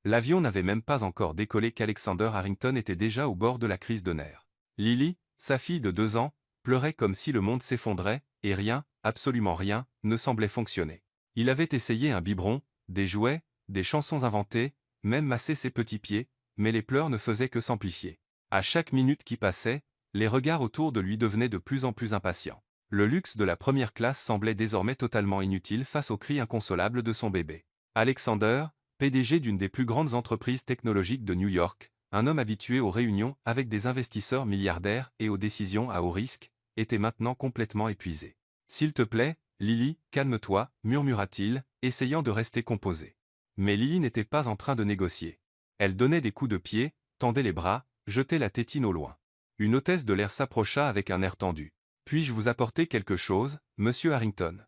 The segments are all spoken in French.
L'avion n'avait même pas encore décollé qu'Alexander Harrington était déjà au bord de la crise de nerfs. Lily, sa fille de 2 ans, pleurait comme si le monde s'effondrait, et rien, absolument rien, ne semblait fonctionner. Il avait essayé un biberon, des jouets, des chansons inventées, même massé ses petits pieds, mais les pleurs ne faisaient que s'amplifier. À chaque minute qui passait, les regards autour de lui devenaient de plus en plus impatients. Le luxe de la première classe semblait désormais totalement inutile face aux cris inconsolables de son bébé. Alexander, PDG d'une des plus grandes entreprises technologiques de New York, un homme habitué aux réunions avec des investisseurs milliardaires et aux décisions à haut risque, était maintenant complètement épuisé. « S'il te plaît, Lily, calme-toi », murmura-t-il, essayant de rester composé. Mais Lily n'était pas en train de négocier. Elle donnait des coups de pied, tendait les bras, jetait la tétine au loin. Une hôtesse de l'air s'approcha avec un air tendu. « Puis-je vous apporter quelque chose, monsieur Harrington ?»«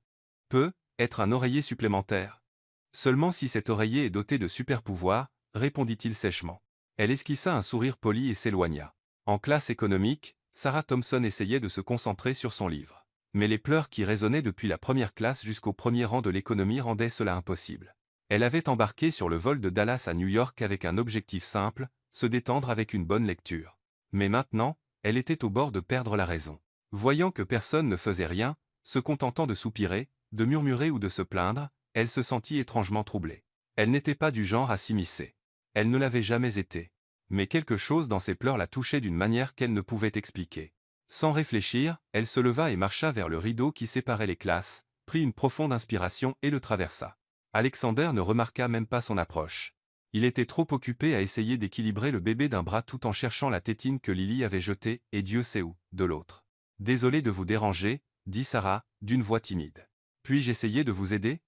Peut être un oreiller supplémentaire. » « Seulement si cet oreiller est doté de super-pouvoirs, » répondit-il sèchement. Elle esquissa un sourire poli et s'éloigna. En classe économique, Sarah Thompson essayait de se concentrer sur son livre. Mais les pleurs qui résonnaient depuis la première classe jusqu'au premier rang de l'économie rendaient cela impossible. Elle avait embarqué sur le vol de Dallas à New York avec un objectif simple, se détendre avec une bonne lecture. Mais maintenant, elle était au bord de perdre la raison. Voyant que personne ne faisait rien, se contentant de soupirer, de murmurer ou de se plaindre, elle se sentit étrangement troublée. Elle n'était pas du genre à s'immiscer. Elle ne l'avait jamais été. Mais quelque chose dans ses pleurs la touchait d'une manière qu'elle ne pouvait expliquer. Sans réfléchir, elle se leva et marcha vers le rideau qui séparait les classes, prit une profonde inspiration et le traversa. Alexander ne remarqua même pas son approche. Il était trop occupé à essayer d'équilibrer le bébé d'un bras tout en cherchant la tétine que Lily avait jetée, et Dieu sait où, de l'autre. « Désolé de vous déranger, » dit Sarah, d'une voix timide. « Puis-je essayer de vous aider ?»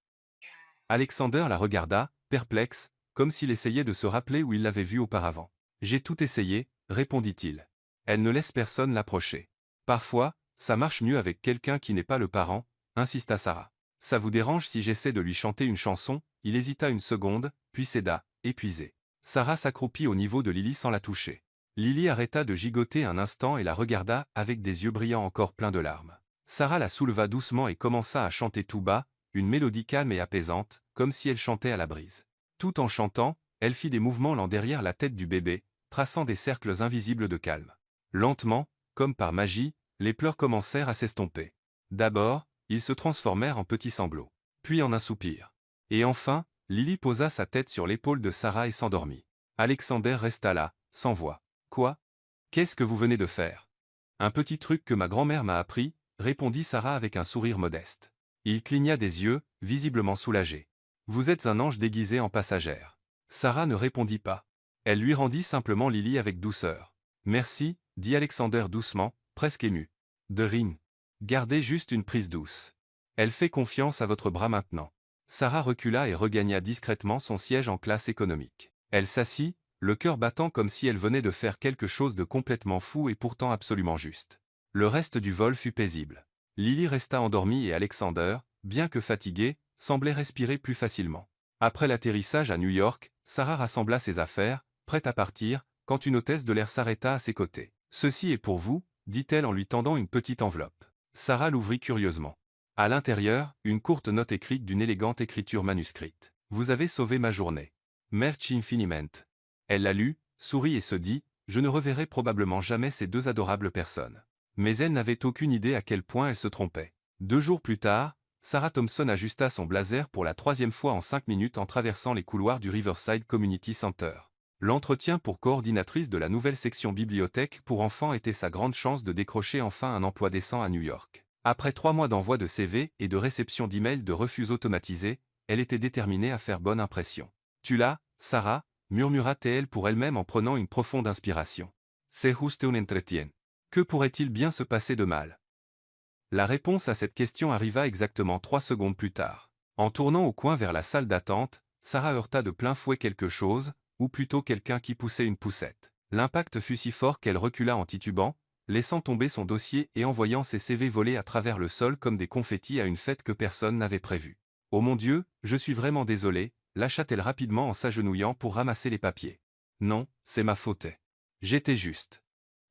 Alexander la regarda, perplexe, comme s'il essayait de se rappeler où il l'avait vue auparavant. « J'ai tout essayé, » répondit-il. Elle ne laisse personne l'approcher. « Parfois, ça marche mieux avec quelqu'un qui n'est pas le parent, » insista Sarah. « Ça vous dérange si j'essaie de lui chanter une chanson ?» Il hésita une seconde, puis céda, épuisé. Sarah s'accroupit au niveau de Lily sans la toucher. Lily arrêta de gigoter un instant et la regarda avec des yeux brillants encore pleins de larmes. Sarah la souleva doucement et commença à chanter tout bas, une mélodie calme et apaisante, comme si elle chantait à la brise. Tout en chantant, elle fit des mouvements lents derrière la tête du bébé, traçant des cercles invisibles de calme. Lentement, comme par magie, les pleurs commencèrent à s'estomper. D'abord, ils se transformèrent en petits sanglots, puis en un soupir. Et enfin, Lily posa sa tête sur l'épaule de Sarah et s'endormit. Alexander resta là, sans voix. « Quoi? Qu'est-ce que vous venez de faire ?»« Un petit truc que ma grand-mère m'a appris, » répondit Sarah avec un sourire modeste. Il cligna des yeux, visiblement soulagé. « Vous êtes un ange déguisé en passagère. » Sarah ne répondit pas. Elle lui rendit simplement Lily avec douceur. « Merci, » dit Alexander doucement, presque ému. « De rien. Gardez juste une prise douce. Elle fait confiance à votre bras maintenant. » Sarah recula et regagna discrètement son siège en classe économique. Elle s'assit, le cœur battant comme si elle venait de faire quelque chose de complètement fou et pourtant absolument juste. Le reste du vol fut paisible. Lily resta endormie et Alexander, bien que fatigué, semblait respirer plus facilement. Après l'atterrissage à New York, Sarah rassembla ses affaires, prête à partir, quand une hôtesse de l'air s'arrêta à ses côtés. « Ceci est pour vous », dit-elle en lui tendant une petite enveloppe. Sarah l'ouvrit curieusement. À l'intérieur, une courte note écrite d'une élégante écriture manuscrite. « Vous avez sauvé ma journée. Merci infiniment. » Elle la lut, sourit et se dit « Je ne reverrai probablement jamais ces deux adorables personnes. » Mais elle n'avait aucune idée à quel point elle se trompait. 2 jours plus tard, Sarah Thompson ajusta son blazer pour la 3e fois en 5 minutes en traversant les couloirs du Riverside Community Center. L'entretien pour coordinatrice de la nouvelle section bibliothèque pour enfants était sa grande chance de décrocher enfin un emploi décent à New York. Après 3 mois d'envoi de CV et de réception d'emails de refus automatisés, elle était déterminée à faire bonne impression. « Tu l'as, Sarah ?» murmura-t-elle pour elle-même en prenant une profonde inspiration. « C'est juste un entretien. Que pourrait-il bien se passer de mal ?» La réponse à cette question arriva exactement 3 secondes plus tard. En tournant au coin vers la salle d'attente, Sarah heurta de plein fouet quelque chose, ou plutôt quelqu'un qui poussait une poussette. L'impact fut si fort qu'elle recula en titubant, laissant tomber son dossier et envoyant ses CV voler à travers le sol comme des confettis à une fête que personne n'avait prévue. « Oh mon Dieu, je suis vraiment désolée », lâcha-t-elle rapidement en s'agenouillant pour ramasser les papiers. « Non, c'est ma faute. J'étais juste. »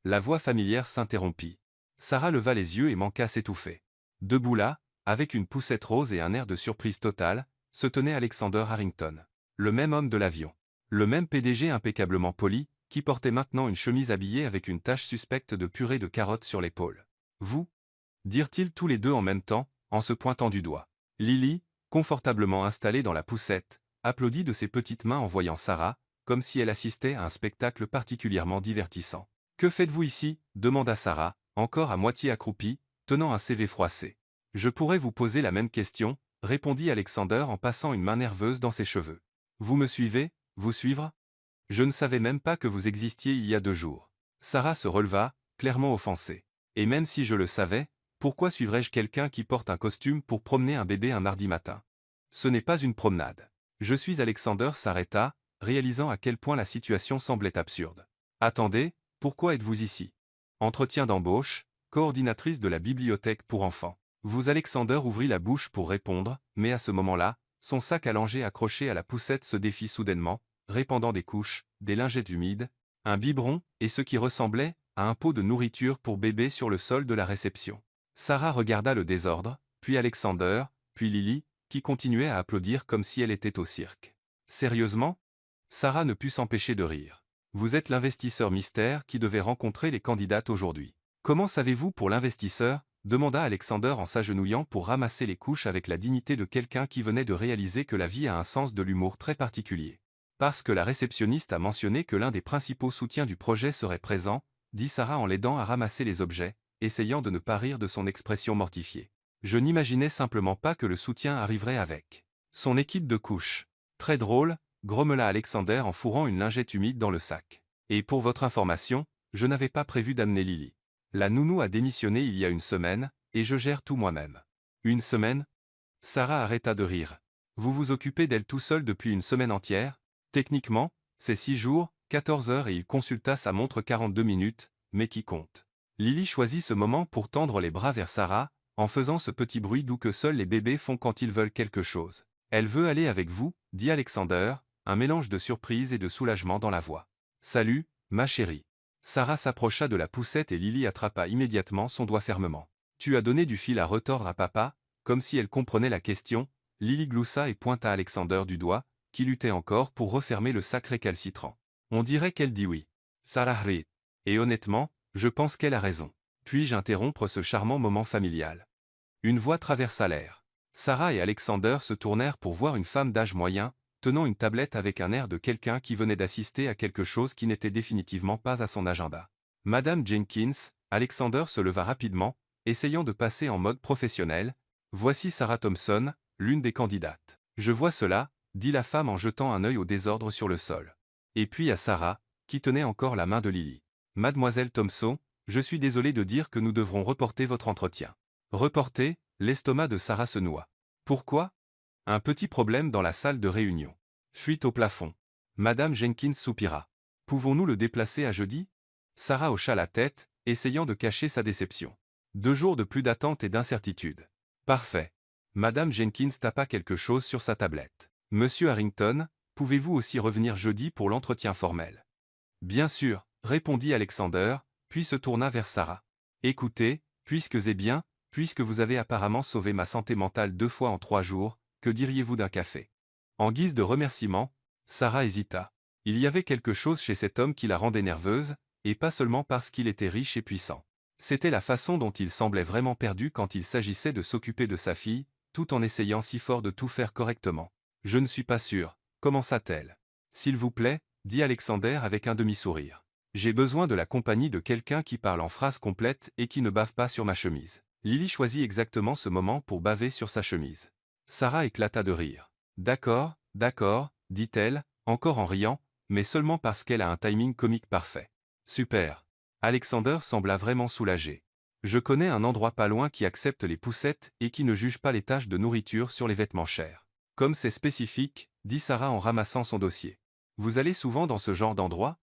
La voix familière s'interrompit. Sarah leva les yeux et manqua s'étouffer. Debout là, avec une poussette rose et un air de surprise totale, se tenait Alexander Harrington. Le même homme de l'avion. Le même PDG impeccablement poli, qui portait maintenant une chemise habillée avec une tache suspecte de purée de carottes sur l'épaule. Vous? Dirent-ils tous les deux en même temps, en se pointant du doigt. Lily, confortablement installée dans la poussette, applaudit de ses petites mains en voyant Sarah, comme si elle assistait à un spectacle particulièrement divertissant. « Que faites-vous ici » demanda Sarah, encore à moitié accroupie, tenant un CV froissé. « Je pourrais vous poser la même question » répondit Alexander en passant une main nerveuse dans ses cheveux. « Vous me suivez, vous suivre ? Je ne savais même pas que vous existiez il y a 2 jours. » Sarah se releva, clairement offensée. « Et même si je le savais, pourquoi suivrais-je quelqu'un qui porte un costume pour promener un bébé un mardi matin? Ce n'est pas une promenade. » Je suis Alexander s'arrêta, réalisant à quel point la situation semblait absurde. « Attendez, pourquoi êtes-vous ici ? » Entretien d'embauche, coordinatrice de la bibliothèque pour enfants. Vous Alexander ouvrit la bouche pour répondre, mais à ce moment-là, son sac allongé accroché à la poussette se défit soudainement, répandant des couches, des lingettes humides, un biberon, et ce qui ressemblait à un pot de nourriture pour bébé sur le sol de la réception. Sarah regarda le désordre, puis Alexander, puis Lily, qui continuait à applaudir comme si elle était au cirque. Sérieusement? Sarah ne put s'empêcher de rire. Vous êtes l'investisseur mystère qui devait rencontrer les candidates aujourd'hui. Comment savez-vous pour l'investisseur? Demanda Alexander en s'agenouillant pour ramasser les couches avec la dignité de quelqu'un qui venait de réaliser que la vie a un sens de l'humour très particulier. Parce que la réceptionniste a mentionné que l'un des principaux soutiens du projet serait présent, dit Sarah en l'aidant à ramasser les objets, essayant de ne pas rire de son expression mortifiée. Je n'imaginais simplement pas que le soutien arriverait avec son équipe de couches. Très drôle, grommela Alexander en fourrant une lingette humide dans le sac. Et pour votre information, je n'avais pas prévu d'amener Lily. La nounou a démissionné il y a 1 semaine, et je gère tout moi-même. 1 semaine? Sarah arrêta de rire. Vous vous occupez d'elle tout seul depuis 1 semaine entière? Techniquement, c'est 6 jours, 14 heures et il consulta sa montre 42 minutes, mais qui compte. Lily choisit ce moment pour tendre les bras vers Sarah, en faisant ce petit bruit doux que seuls les bébés font quand ils veulent quelque chose. Elle veut aller avec vous, dit Alexander, un mélange de surprise et de soulagement dans la voix. Salut, ma chérie. Sarah s'approcha de la poussette et Lily attrapa immédiatement son doigt fermement. Tu as donné du fil à retordre à papa, comme si elle comprenait la question. Lily gloussa et pointa Alexander du doigt, qui luttait encore pour refermer le sac récalcitrant. On dirait qu'elle dit oui. Sarah rit. Et honnêtement, je pense qu'elle a raison. Puis-je interrompre ce charmant moment familial? Une voix traversa l'air. Sarah et Alexander se tournèrent pour voir une femme d'âge moyen, tenant une tablette avec un air de quelqu'un qui venait d'assister à quelque chose qui n'était définitivement pas à son agenda. Madame Jenkins, Alexander se leva rapidement, essayant de passer en mode professionnel. Voici Sarah Thompson, l'une des candidates. Je vois cela, dit la femme en jetant un œil au désordre sur le sol. Et puis à Sarah, qui tenait encore la main de Lily. Mademoiselle Thompson, je suis désolé de dire que nous devrons reporter votre entretien. Reporter? L'estomac de Sarah se noua. Pourquoi? Un petit problème dans la salle de réunion. Fuite au plafond. Madame Jenkins soupira. Pouvons-nous le déplacer à jeudi? Sarah hocha la tête, essayant de cacher sa déception. 2 jours de plus d'attente et d'incertitude. Parfait. Madame Jenkins tapa quelque chose sur sa tablette. Monsieur Harrington, pouvez-vous aussi revenir jeudi pour l'entretien formel? Bien sûr, répondit Alexander, puis se tourna vers Sarah. Écoutez, puisque vous avez apparemment sauvé ma santé mentale 2 fois en 3 jours, que diriez-vous d'un café? En guise de remerciement, Sarah hésita. Il y avait quelque chose chez cet homme qui la rendait nerveuse, et pas seulement parce qu'il était riche et puissant. C'était la façon dont il semblait vraiment perdu quand il s'agissait de s'occuper de sa fille, tout en essayant si fort de tout faire correctement. Je ne suis pas sûr, commença-t-elle. S'il vous plaît, dit Alexander avec un demi-sourire. J'ai besoin de la compagnie de quelqu'un qui parle en phrases complètes et qui ne bave pas sur ma chemise. Lily choisit exactement ce moment pour baver sur sa chemise. Sarah éclata de rire. D'accord, dit-elle, encore en riant, mais seulement parce qu'elle a un timing comique parfait. Super. Alexander sembla vraiment soulagé. Je connais un endroit pas loin qui accepte les poussettes et qui ne juge pas les taches de nourriture sur les vêtements chers. Comme c'est spécifique, dit Sarah en ramassant son dossier. Vous allez souvent dans ce genre d'endroit?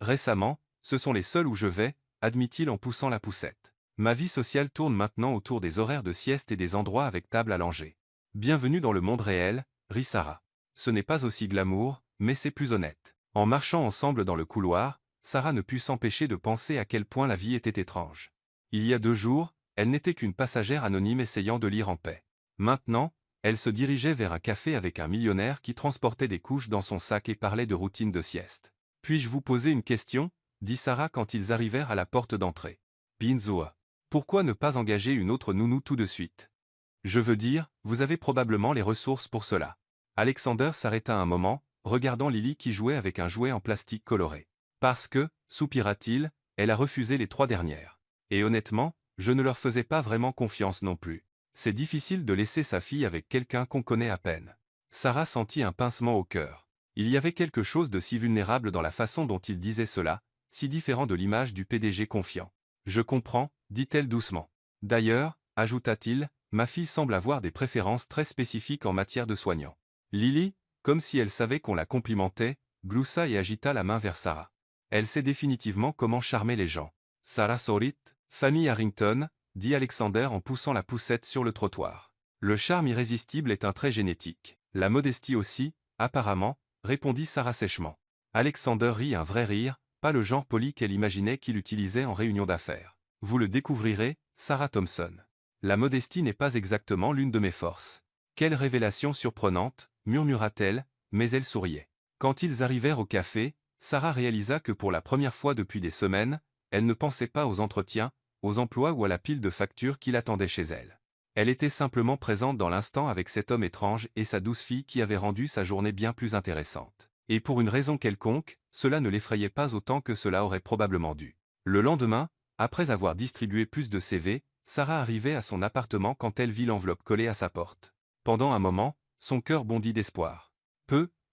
Récemment, ce sont les seuls où je vais, admit-il en poussant la poussette. Ma vie sociale tourne maintenant autour des horaires de sieste et des endroits avec table allongée. Bienvenue dans le monde réel, rit Sarah. Ce n'est pas aussi glamour, mais c'est plus honnête. En marchant ensemble dans le couloir, Sarah ne put s'empêcher de penser à quel point la vie était étrange. Il y a 2 jours, elle n'était qu'une passagère anonyme essayant de lire en paix. Maintenant, Elle se dirigeait vers un café avec un millionnaire qui transportait des couches dans son sac et parlait de routine de sieste. « Puis-je vous poser une question ?» dit Sarah quand ils arrivèrent à la porte d'entrée. Binzoa. Pourquoi ne pas engager une autre nounou tout de suite? Je veux dire, vous avez probablement les ressources pour cela. Alexander s'arrêta un moment, regardant Lily qui jouait avec un jouet en plastique coloré. Parce que, soupira-t-il, elle a refusé les 3 dernières. Et honnêtement, je ne leur faisais pas vraiment confiance non plus. C'est difficile de laisser sa fille avec quelqu'un qu'on connaît à peine. Sarah sentit un pincement au cœur. Il y avait quelque chose de si vulnérable dans la façon dont il disait cela, si différent de l'image du PDG confiant. Je comprends, dit-elle doucement. D'ailleurs, ajouta-t-il, ma fille semble avoir des préférences très spécifiques en matière de soignants. Lily, comme si elle savait qu'on la complimentait, gloussa et agita la main vers Sarah. Elle sait définitivement comment charmer les gens. Sarah Sorit, famille Harrington, dit Alexander en poussant la poussette sur le trottoir. Le charme irrésistible est un trait génétique. La modestie aussi, apparemment, répondit Sarah sèchement. Alexander rit un vrai rire, pas le genre poli qu'elle imaginait qu'il utilisait en réunion d'affaires. Vous le découvrirez, Sarah Thompson. La modestie n'est pas exactement l'une de mes forces. Quelle révélation surprenante, murmura-t-elle, mais elle souriait. Quand ils arrivèrent au café, Sarah réalisa que pour la première fois depuis des semaines, elle ne pensait pas aux entretiens, aux emplois ou à la pile de factures qui l'attendaient chez elle. Elle était simplement présente dans l'instant avec cet homme étrange et sa douce fille qui avait rendu sa journée bien plus intéressante. Et pour une raison quelconque, cela ne l'effrayait pas autant que cela aurait probablement dû. Le lendemain, après avoir distribué plus de CV, Sarah arrivait à son appartement quand elle vit l'enveloppe collée à sa porte. Pendant un moment, son cœur bondit d'espoir.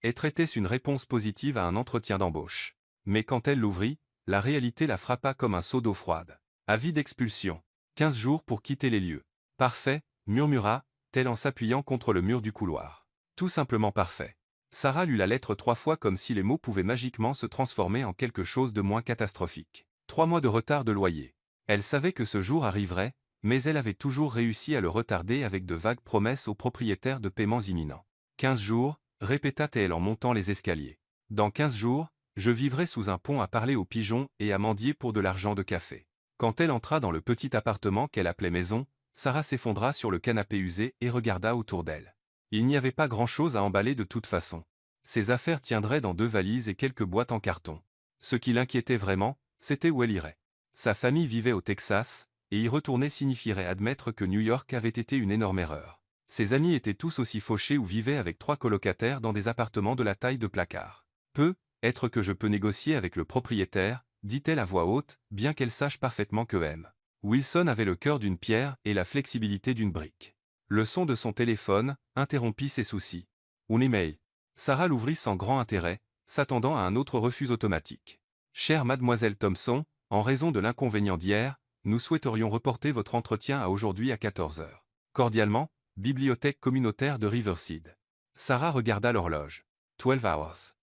Était-ce une réponse positive à un entretien d'embauche? Mais quand elle l'ouvrit, la réalité la frappa comme un seau d'eau froide. Avis d'expulsion. 15 jours pour quitter les lieux. Parfait, murmura-t-elle en s'appuyant contre le mur du couloir. Tout simplement parfait. Sarah lut la lettre 3 fois comme si les mots pouvaient magiquement se transformer en quelque chose de moins catastrophique. 3 mois de retard de loyer. Elle savait que ce jour arriverait, mais elle avait toujours réussi à le retarder avec de vagues promesses aux propriétaires de paiements imminents. 15 jours, répéta-t-elle en montant les escaliers. Dans 15 jours, je vivrai sous un pont à parler aux pigeons et à mendier pour de l'argent de café. Quand elle entra dans le petit appartement qu'elle appelait maison, Sarah s'effondra sur le canapé usé et regarda autour d'elle. Il n'y avait pas grand-chose à emballer de toute façon. Ses affaires tiendraient dans 2 valises et quelques boîtes en carton. Ce qui l'inquiétait vraiment, c'était où elle irait. Sa famille vivait au Texas, et y retourner signifierait admettre que New York avait été une énorme erreur. Ses amis étaient tous aussi fauchés ou vivaient avec 3 colocataires dans des appartements de la taille de placard. Peut-être que je peux négocier avec le propriétaire, dit-elle à voix haute, bien qu'elle sache parfaitement que M. Wilson avait le cœur d'une pierre et la flexibilité d'une brique. Le son de son téléphone interrompit ses soucis. Un email. Sarah l'ouvrit sans grand intérêt, s'attendant à un autre refus automatique. Chère mademoiselle Thompson, en raison de l'inconvénient d'hier, nous souhaiterions reporter votre entretien à aujourd'hui à 14 heures. Cordialement, Bibliothèque communautaire de Riverside. Sarah regarda l'horloge. 12 hours.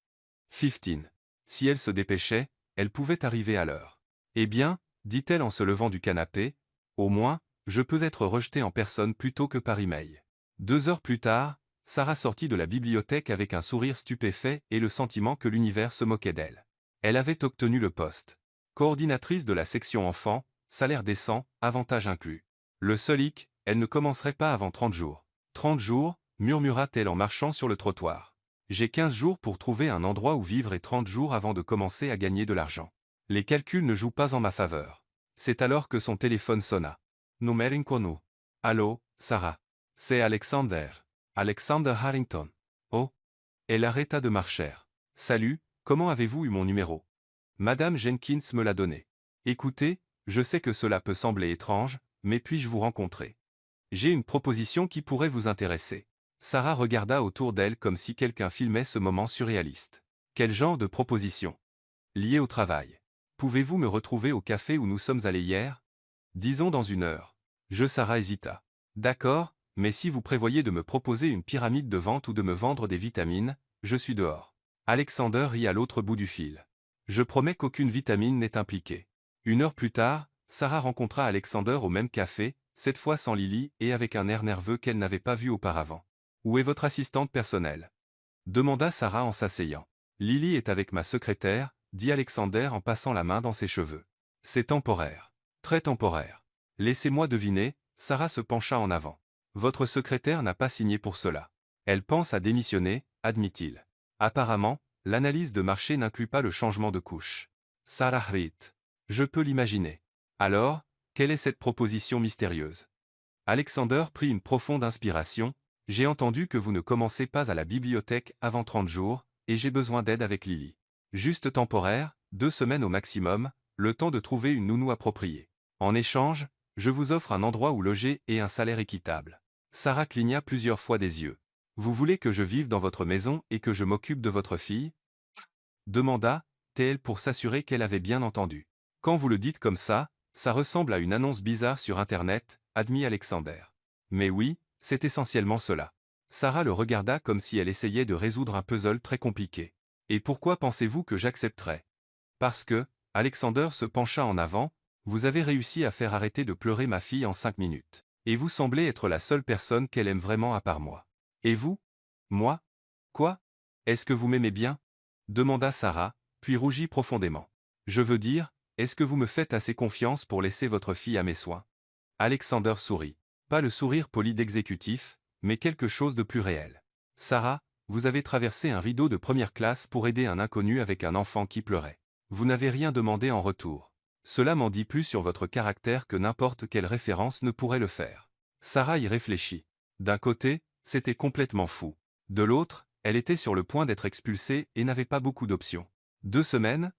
15. Si elle se dépêchait, elle pouvait arriver à l'heure. Eh bien, dit-elle en se levant du canapé, au moins, je peux être rejetée en personne plutôt que par email. 2 heures plus tard, Sarah sortit de la bibliothèque avec un sourire stupéfait et le sentiment que l'univers se moquait d'elle. Elle avait obtenu le poste. Coordinatrice de la section enfants, salaire décent, avantages inclus. Le seul hic, elle ne commencerait pas avant 30 jours. 30 jours, murmura-t-elle en marchant sur le trottoir. J'ai 15 jours pour trouver un endroit où vivre et 30 jours avant de commencer à gagner de l'argent. Les calculs ne jouent pas en ma faveur. C'est alors que son téléphone sonna. Numéro inconnu. Allô, Sarah. C'est Alexander. Alexander Harrington. Oh. Elle arrêta de marcher. Salut, comment avez-vous eu mon numéro? Madame Jenkins me l'a donné. Écoutez, je sais que cela peut sembler étrange, mais puis-je vous rencontrer? J'ai une proposition qui pourrait vous intéresser. Sarah regarda autour d'elle comme si quelqu'un filmait ce moment surréaliste. Quel genre de proposition? Liée au travail. Pouvez-vous me retrouver au café où nous sommes allés hier? Disons dans 1 heure. Sarah hésita. D'accord, mais si vous prévoyez de me proposer une pyramide de vente ou de me vendre des vitamines, je suis dehors. Alexander rit à l'autre bout du fil. Je promets qu'aucune vitamine n'est impliquée. 1 heure plus tard, Sarah rencontra Alexander au même café, cette fois sans Lily et avec un air nerveux qu'elle n'avait pas vu auparavant. Où est votre assistante personnelle? Demanda Sarah en s'asseyant. Lily est avec ma secrétaire, dit Alexander en passant la main dans ses cheveux. C'est temporaire. Très temporaire. Laissez-moi deviner, Sarah se pencha en avant. Votre secrétaire n'a pas signé pour cela. Elle pense à démissionner, admit-il. Apparemment, l'analyse de marché n'inclut pas le changement de couche. Sarah rit. Je peux l'imaginer. Alors, quelle est cette proposition mystérieuse? Alexander prit une profonde inspiration. J'ai entendu que vous ne commencez pas à la bibliothèque avant 30 jours, et j'ai besoin d'aide avec Lily. Juste temporaire, 2 semaines au maximum, le temps de trouver une nounou appropriée. En échange, je vous offre un endroit où loger et un salaire équitable. Sarah cligna plusieurs fois des yeux. Vous voulez que je vive dans votre maison et que je m'occupe de votre fille? Demanda-t-elle pour s'assurer qu'elle avait bien entendu. Quand vous le dites comme ça ressemble à une annonce bizarre sur Internet, admit Alexander. Mais oui, c'est essentiellement cela. Sarah le regarda comme si elle essayait de résoudre un puzzle très compliqué. Et pourquoi pensez-vous que j'accepterais? Parce que, Alexander se pencha en avant, vous avez réussi à faire arrêter de pleurer ma fille en 5 minutes. Et vous semblez être la seule personne qu'elle aime vraiment à part moi. Et vous? Moi? Quoi? Est-ce que vous m'aimez bien? Demanda Sarah, puis rougit profondément. Je veux dire, est-ce que vous me faites assez confiance pour laisser votre fille à mes soins? Alexander sourit. Pas le sourire poli d'exécutif, mais quelque chose de plus réel. Sarah, vous avez traversé un rideau de première classe pour aider un inconnu avec un enfant qui pleurait. Vous n'avez rien demandé en retour. Cela m'en dit plus sur votre caractère que n'importe quelle référence ne pourrait le faire. Sarah y réfléchit. D'un côté, c'était complètement fou. De l'autre, elle était sur le point d'être expulsée et n'avait pas beaucoup d'options. 2 semaines,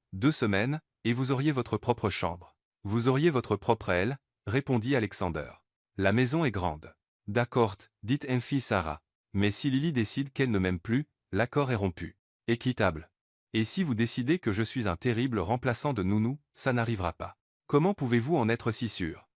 et vous auriez votre propre chambre. Vous auriez votre propre aile, répondit Alexander. La maison est grande. D'accord, dit enfin Sarah. Mais si Lily décide qu'elle ne m'aime plus, l'accord est rompu. Équitable. Et si vous décidez que je suis un terrible remplaçant de nounou, ça n'arrivera pas. Comment pouvez-vous en être si sûr?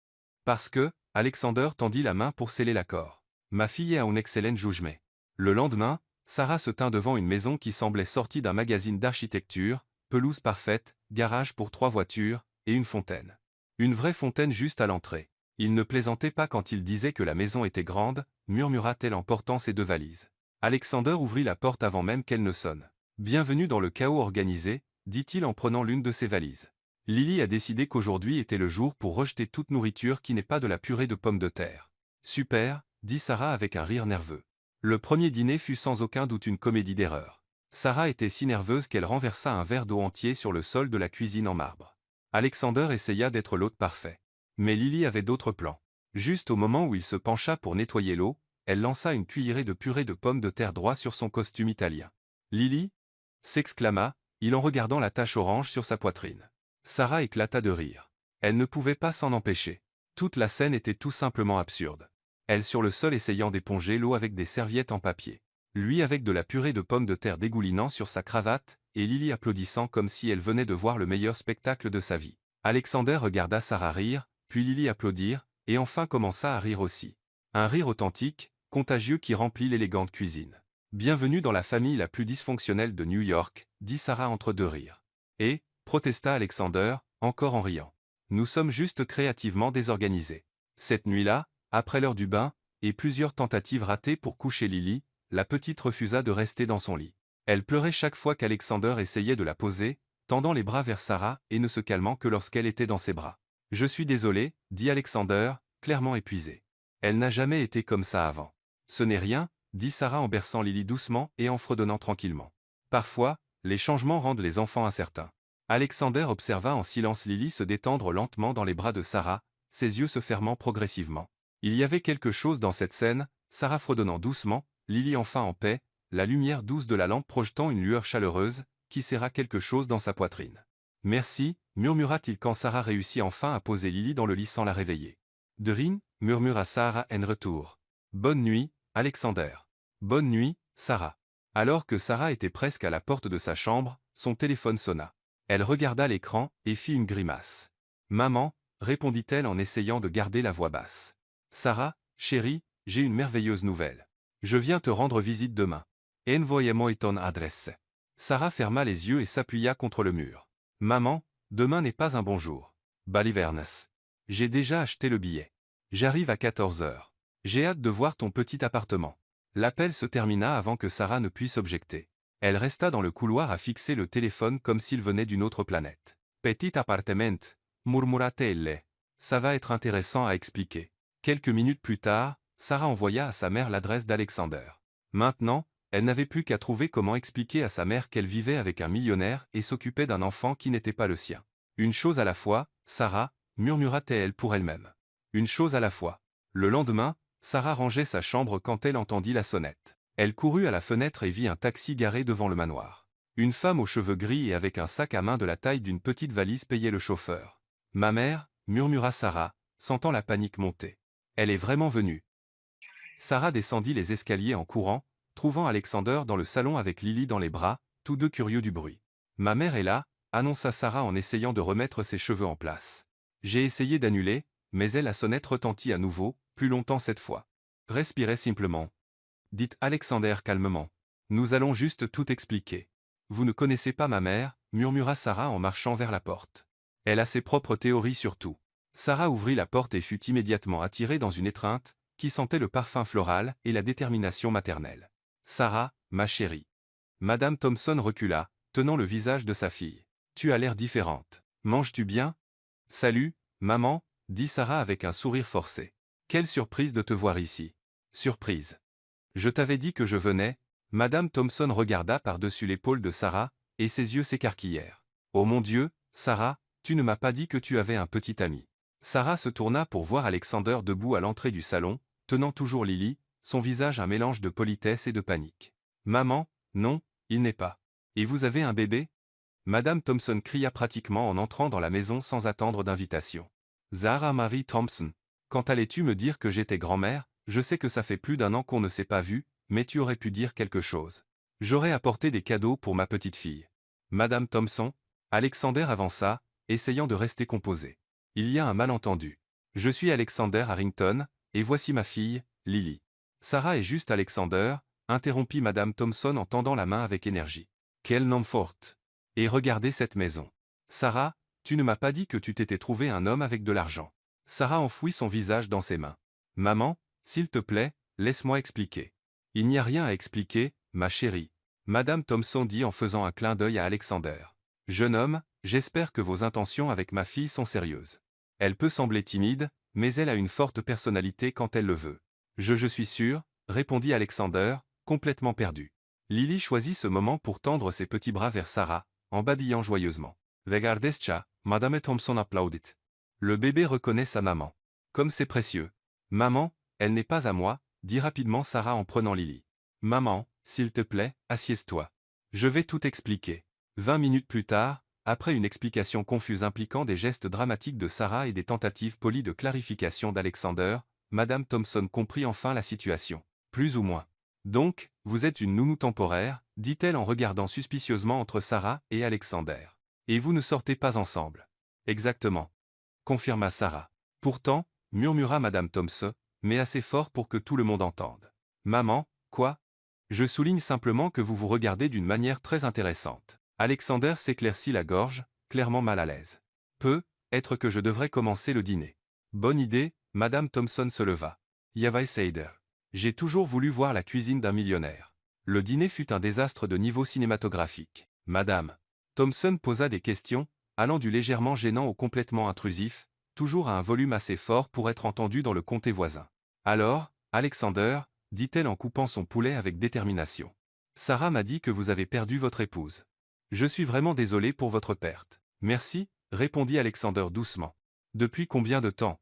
Parce que, Alexander tendit la main pour sceller l'accord. Ma fille a un excellent jugement. Le lendemain, Sarah se tint devant une maison qui semblait sortie d'un magazine d'architecture, pelouse parfaite, garage pour 3 voitures, et une fontaine. Une vraie fontaine juste à l'entrée. Il ne plaisantait pas quand il disait que la maison était grande, murmura-t-elle en portant ses 2 valises. Alexander ouvrit la porte avant même qu'elle ne sonne. Bienvenue dans le chaos organisé, dit-il en prenant l'une de ses valises. Lily a décidé qu'aujourd'hui était le jour pour rejeter toute nourriture qui n'est pas de la purée de pommes de terre. Super, dit Sarah avec un rire nerveux. Le premier dîner fut sans aucun doute une comédie d'erreur. Sarah était si nerveuse qu'elle renversa un verre d'eau entier sur le sol de la cuisine en marbre. Alexander essaya d'être l'hôte parfait. Mais Lily avait d'autres plans. Juste au moment où il se pencha pour nettoyer l'eau, elle lança une cuillerée de purée de pommes de terre droit sur son costume italien. Lily? S'exclama-il en regardant la tache orange sur sa poitrine. Sarah éclata de rire. Elle ne pouvait pas s'en empêcher. Toute la scène était tout simplement absurde. Elle sur le sol essayant d'éponger l'eau avec des serviettes en papier. Lui avec de la purée de pommes de terre dégoulinant sur sa cravate, et Lily applaudissant comme si elle venait de voir le meilleur spectacle de sa vie. Alexander regarda Sarah rire, puis Lily applaudir, et enfin commença à rire aussi. Un rire authentique, contagieux qui remplit l'élégante cuisine. Bienvenue dans la famille la plus dysfonctionnelle de New York, dit Sarah entre 2 rires. Et, protesta Alexander, encore en riant. Nous sommes juste créativement désorganisés. Cette nuit-là, après l'heure du bain, et plusieurs tentatives ratées pour coucher Lily, la petite refusa de rester dans son lit. Elle pleurait chaque fois qu'Alexander essayait de la poser, tendant les bras vers Sarah et ne se calmant que lorsqu'elle était dans ses bras. Je suis désolé, dit Alexander, clairement épuisé. Elle n'a jamais été comme ça avant. Ce n'est rien, dit Sarah en berçant Lily doucement et en fredonnant tranquillement. Parfois, les changements rendent les enfants incertains. Alexander observa en silence Lily se détendre lentement dans les bras de Sarah, ses yeux se fermant progressivement. Il y avait quelque chose dans cette scène, Sarah fredonnant doucement, Lily enfin en paix, la lumière douce de la lampe projetant une lueur chaleureuse, qui serra quelque chose dans sa poitrine. Merci, murmura-t-il quand Sarah réussit enfin à poser Lily dans le lit sans la réveiller. Derin, murmura Sarah en retour. Bonne nuit, Alexander. Bonne nuit, Sarah. Alors que Sarah était presque à la porte de sa chambre, son téléphone sonna. Elle regarda l'écran et fit une grimace. Maman, répondit-elle en essayant de garder la voix basse. Sarah, chérie, j'ai une merveilleuse nouvelle. Je viens te rendre visite demain. Envoyez-moi ton adresse. Sarah ferma les yeux et s'appuya contre le mur. Maman, demain n'est pas un bon jour. Balivernes. J'ai déjà acheté le billet. J'arrive à 14 heures. J'ai hâte de voir ton petit appartement. L'appel se termina avant que Sarah ne puisse objecter. Elle resta dans le couloir à fixer le téléphone comme s'il venait d'une autre planète. Petit appartement, murmura-t-elle. Ça va être intéressant à expliquer. Quelques minutes plus tard, Sarah envoya à sa mère l'adresse d'Alexander. Maintenant, elle n'avait plus qu'à trouver comment expliquer à sa mère qu'elle vivait avec un millionnaire et s'occupait d'un enfant qui n'était pas le sien. Une chose à la fois, Sarah, murmura-t-elle pour elle-même. Une chose à la fois. Le lendemain, Sarah rangeait sa chambre quand elle entendit la sonnette. Elle courut à la fenêtre et vit un taxi garé devant le manoir. Une femme aux cheveux gris et avec un sac à main de la taille d'une petite valise payait le chauffeur. « Ma mère » murmura Sarah, sentant la panique monter. « Elle est vraiment venue. » Sarah descendit les escaliers en courant, trouvant Alexander dans le salon avec Lily dans les bras, tous deux curieux du bruit. « Ma mère est là » annonça Sarah en essayant de remettre ses cheveux en place. « J'ai essayé d'annuler, mais la sonnette retentit à nouveau, plus longtemps cette fois. »« Respirez simplement. » dit Alexander calmement. « Nous allons juste tout expliquer. »« Vous ne connaissez pas ma mère » murmura Sarah en marchant vers la porte. « Elle a ses propres théories sur tout. » Sarah ouvrit la porte et fut immédiatement attirée dans une étreinte, qui sentait le parfum floral et la détermination maternelle. « Sarah, ma chérie. » Madame Thompson recula, tenant le visage de sa fille. « Tu as l'air différente. Manges-tu bien ?»« Salut, maman, » dit Sarah avec un sourire forcé. « Quelle surprise de te voir ici. »« Surprise. Je t'avais dit que je venais. » Madame Thompson regarda par-dessus l'épaule de Sarah, et ses yeux s'écarquillèrent. « Oh mon Dieu, Sarah, tu ne m'as pas dit que tu avais un petit ami. » Sarah se tourna pour voir Alexander debout à l'entrée du salon, tenant toujours Lily, son visage un mélange de politesse et de panique. « Maman, non, il n'est pas. Et vous avez un bébé ?» Madame Thompson cria pratiquement en entrant dans la maison sans attendre d'invitation. « Sarah Marie Thompson, quand allais-tu me dire que j'étais grand-mère? Je sais que ça fait plus d'1 an qu'on ne s'est pas vu, mais tu aurais pu dire quelque chose. J'aurais apporté des cadeaux pour ma petite fille. » Madame Thompson, Alexander avança, essayant de rester composé. « Il y a un malentendu. Je suis Alexander Harrington, et voici ma fille, Lily. »« Sarah est juste Alexander, » interrompit Madame Thompson en tendant la main avec énergie. « Quel nom fort. Et regardez cette maison. Sarah, tu ne m'as pas dit que tu t'étais trouvé un homme avec de l'argent. » Sarah enfouit son visage dans ses mains. « Maman, s'il te plaît, laisse-moi expliquer. »« Il n'y a rien à expliquer, ma chérie. » Madame Thompson dit en faisant un clin d'œil à Alexander. « Jeune homme, j'espère que vos intentions avec ma fille sont sérieuses. Elle peut sembler timide, mais elle a une forte personnalité quand elle le veut. »« Je suis sûr, » répondit Alexander, complètement perdu. Lily choisit ce moment pour tendre ses petits bras vers Sarah, en babillant joyeusement. « Regardez-cha, Madame Thompson applaudit. » Le bébé reconnaît sa maman. « Comme c'est précieux. »« Maman, elle n'est pas à moi, » dit rapidement Sarah en prenant Lily. « Maman, s'il te plaît, assieds-toi. Je vais tout expliquer. » 20 minutes plus tard, après une explication confuse impliquant des gestes dramatiques de Sarah et des tentatives polies de clarification d'Alexander, Madame Thompson comprit enfin la situation. Plus ou moins. « Donc, vous êtes une nounou temporaire, » dit-elle en regardant suspicieusement entre Sarah et Alexander. « Et vous ne sortez pas ensemble. »« Exactement. » confirma Sarah. « Pourtant, » murmura Madame Thompson, mais assez fort pour que tout le monde entende. « Maman, quoi? Je souligne simplement que vous vous regardez d'une manière très intéressante. » Alexander s'éclaircit la gorge, clairement mal à l'aise. « Peut-être que je devrais commencer le dîner. »« Bonne idée », Madame Thompson se leva. « Yavai Seider. J'ai toujours voulu voir la cuisine d'un millionnaire. » Le dîner fut un désastre de niveau cinématographique. Madame Thompson posa des questions, allant du légèrement gênant au complètement intrusif, toujours à un volume assez fort pour être entendu dans le comté voisin. « Alors, Alexander, » dit-elle en coupant son poulet avec détermination. « Sarah m'a dit que vous avez perdu votre épouse. Je suis vraiment désolé pour votre perte. »« Merci, » répondit Alexander doucement. « Depuis combien de temps ?»«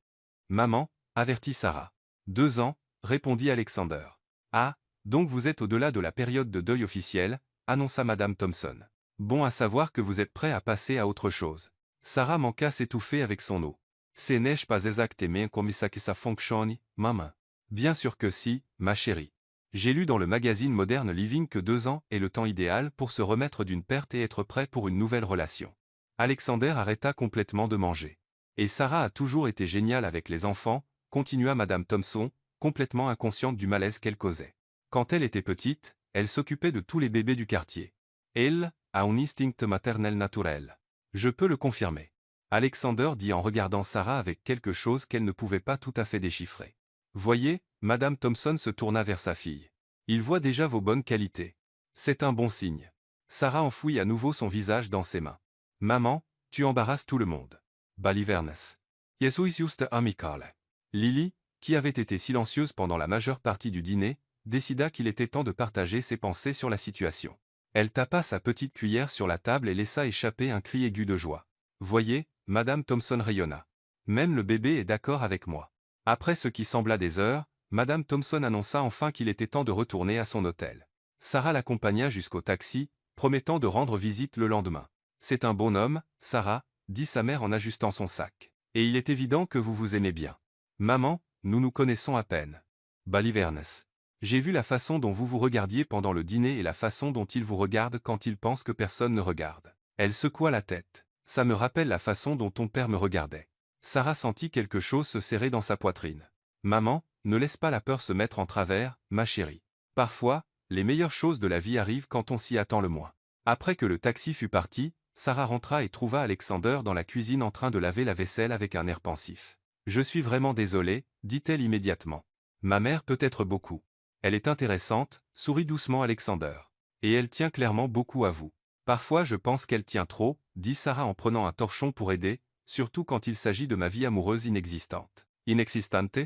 Maman, » avertit Sarah. « 2 ans, » répondit Alexander. « Ah, donc vous êtes au-delà de la période de deuil officielle, » annonça Madame Thompson. « Bon à savoir que vous êtes prêt à passer à autre chose. » Sarah manqua s'étouffer avec son eau. « Ce n'est pas exactement comme ça que ça fonctionne, maman. »« Bien sûr que si, ma chérie. J'ai lu dans le magazine Modern Living que 2 ans est le temps idéal pour se remettre d'une perte et être prêt pour une nouvelle relation. » Alexander arrêta complètement de manger. « Et Sarah a toujours été géniale avec les enfants, » continua Madame Thompson, complètement inconsciente du malaise qu'elle causait. Quand elle était petite, elle s'occupait de tous les bébés du quartier. Elle a un instinct maternel naturel. Je peux le confirmer. Alexander dit en regardant Sarah avec quelque chose qu'elle ne pouvait pas tout à fait déchiffrer. Voyez, Madame Thompson se tourna vers sa fille. Il voit déjà vos bonnes qualités. C'est un bon signe. Sarah enfouit à nouveau son visage dans ses mains. Maman, tu embarrasses tout le monde. Balivernes. Jesus juste amical. Lily, qui avait été silencieuse pendant la majeure partie du dîner, décida qu'il était temps de partager ses pensées sur la situation. Elle tapa sa petite cuillère sur la table et laissa échapper un cri aigu de joie. « Voyez, Madame Thompson rayonna. Même le bébé est d'accord avec moi. » Après ce qui sembla des heures, Madame Thompson annonça enfin qu'il était temps de retourner à son hôtel. Sarah l'accompagna jusqu'au taxi, promettant de rendre visite le lendemain. « C'est un bon homme, Sarah, » dit sa mère en ajustant son sac. « Et il est évident que vous vous aimez bien. »« Maman, nous nous connaissons à peine. » Balivernes. J'ai vu la façon dont vous vous regardiez pendant le dîner et la façon dont il vous regarde quand il pense que personne ne regarde. Elle secoua la tête. Ça me rappelle la façon dont ton père me regardait. Sarah sentit quelque chose se serrer dans sa poitrine. Maman, ne laisse pas la peur se mettre en travers, ma chérie. Parfois, les meilleures choses de la vie arrivent quand on s'y attend le moins. Après que le taxi fut parti, Sarah rentra et trouva Alexander dans la cuisine en train de laver la vaisselle avec un air pensif. Je suis vraiment désolée, dit-elle immédiatement. Ma mère peut être beaucoup. Elle est intéressante, sourit doucement Alexander. Et elle tient clairement beaucoup à vous. Parfois je pense qu'elle tient trop, dit Sarah en prenant un torchon pour aider, surtout quand il s'agit de ma vie amoureuse inexistante. Inexistante?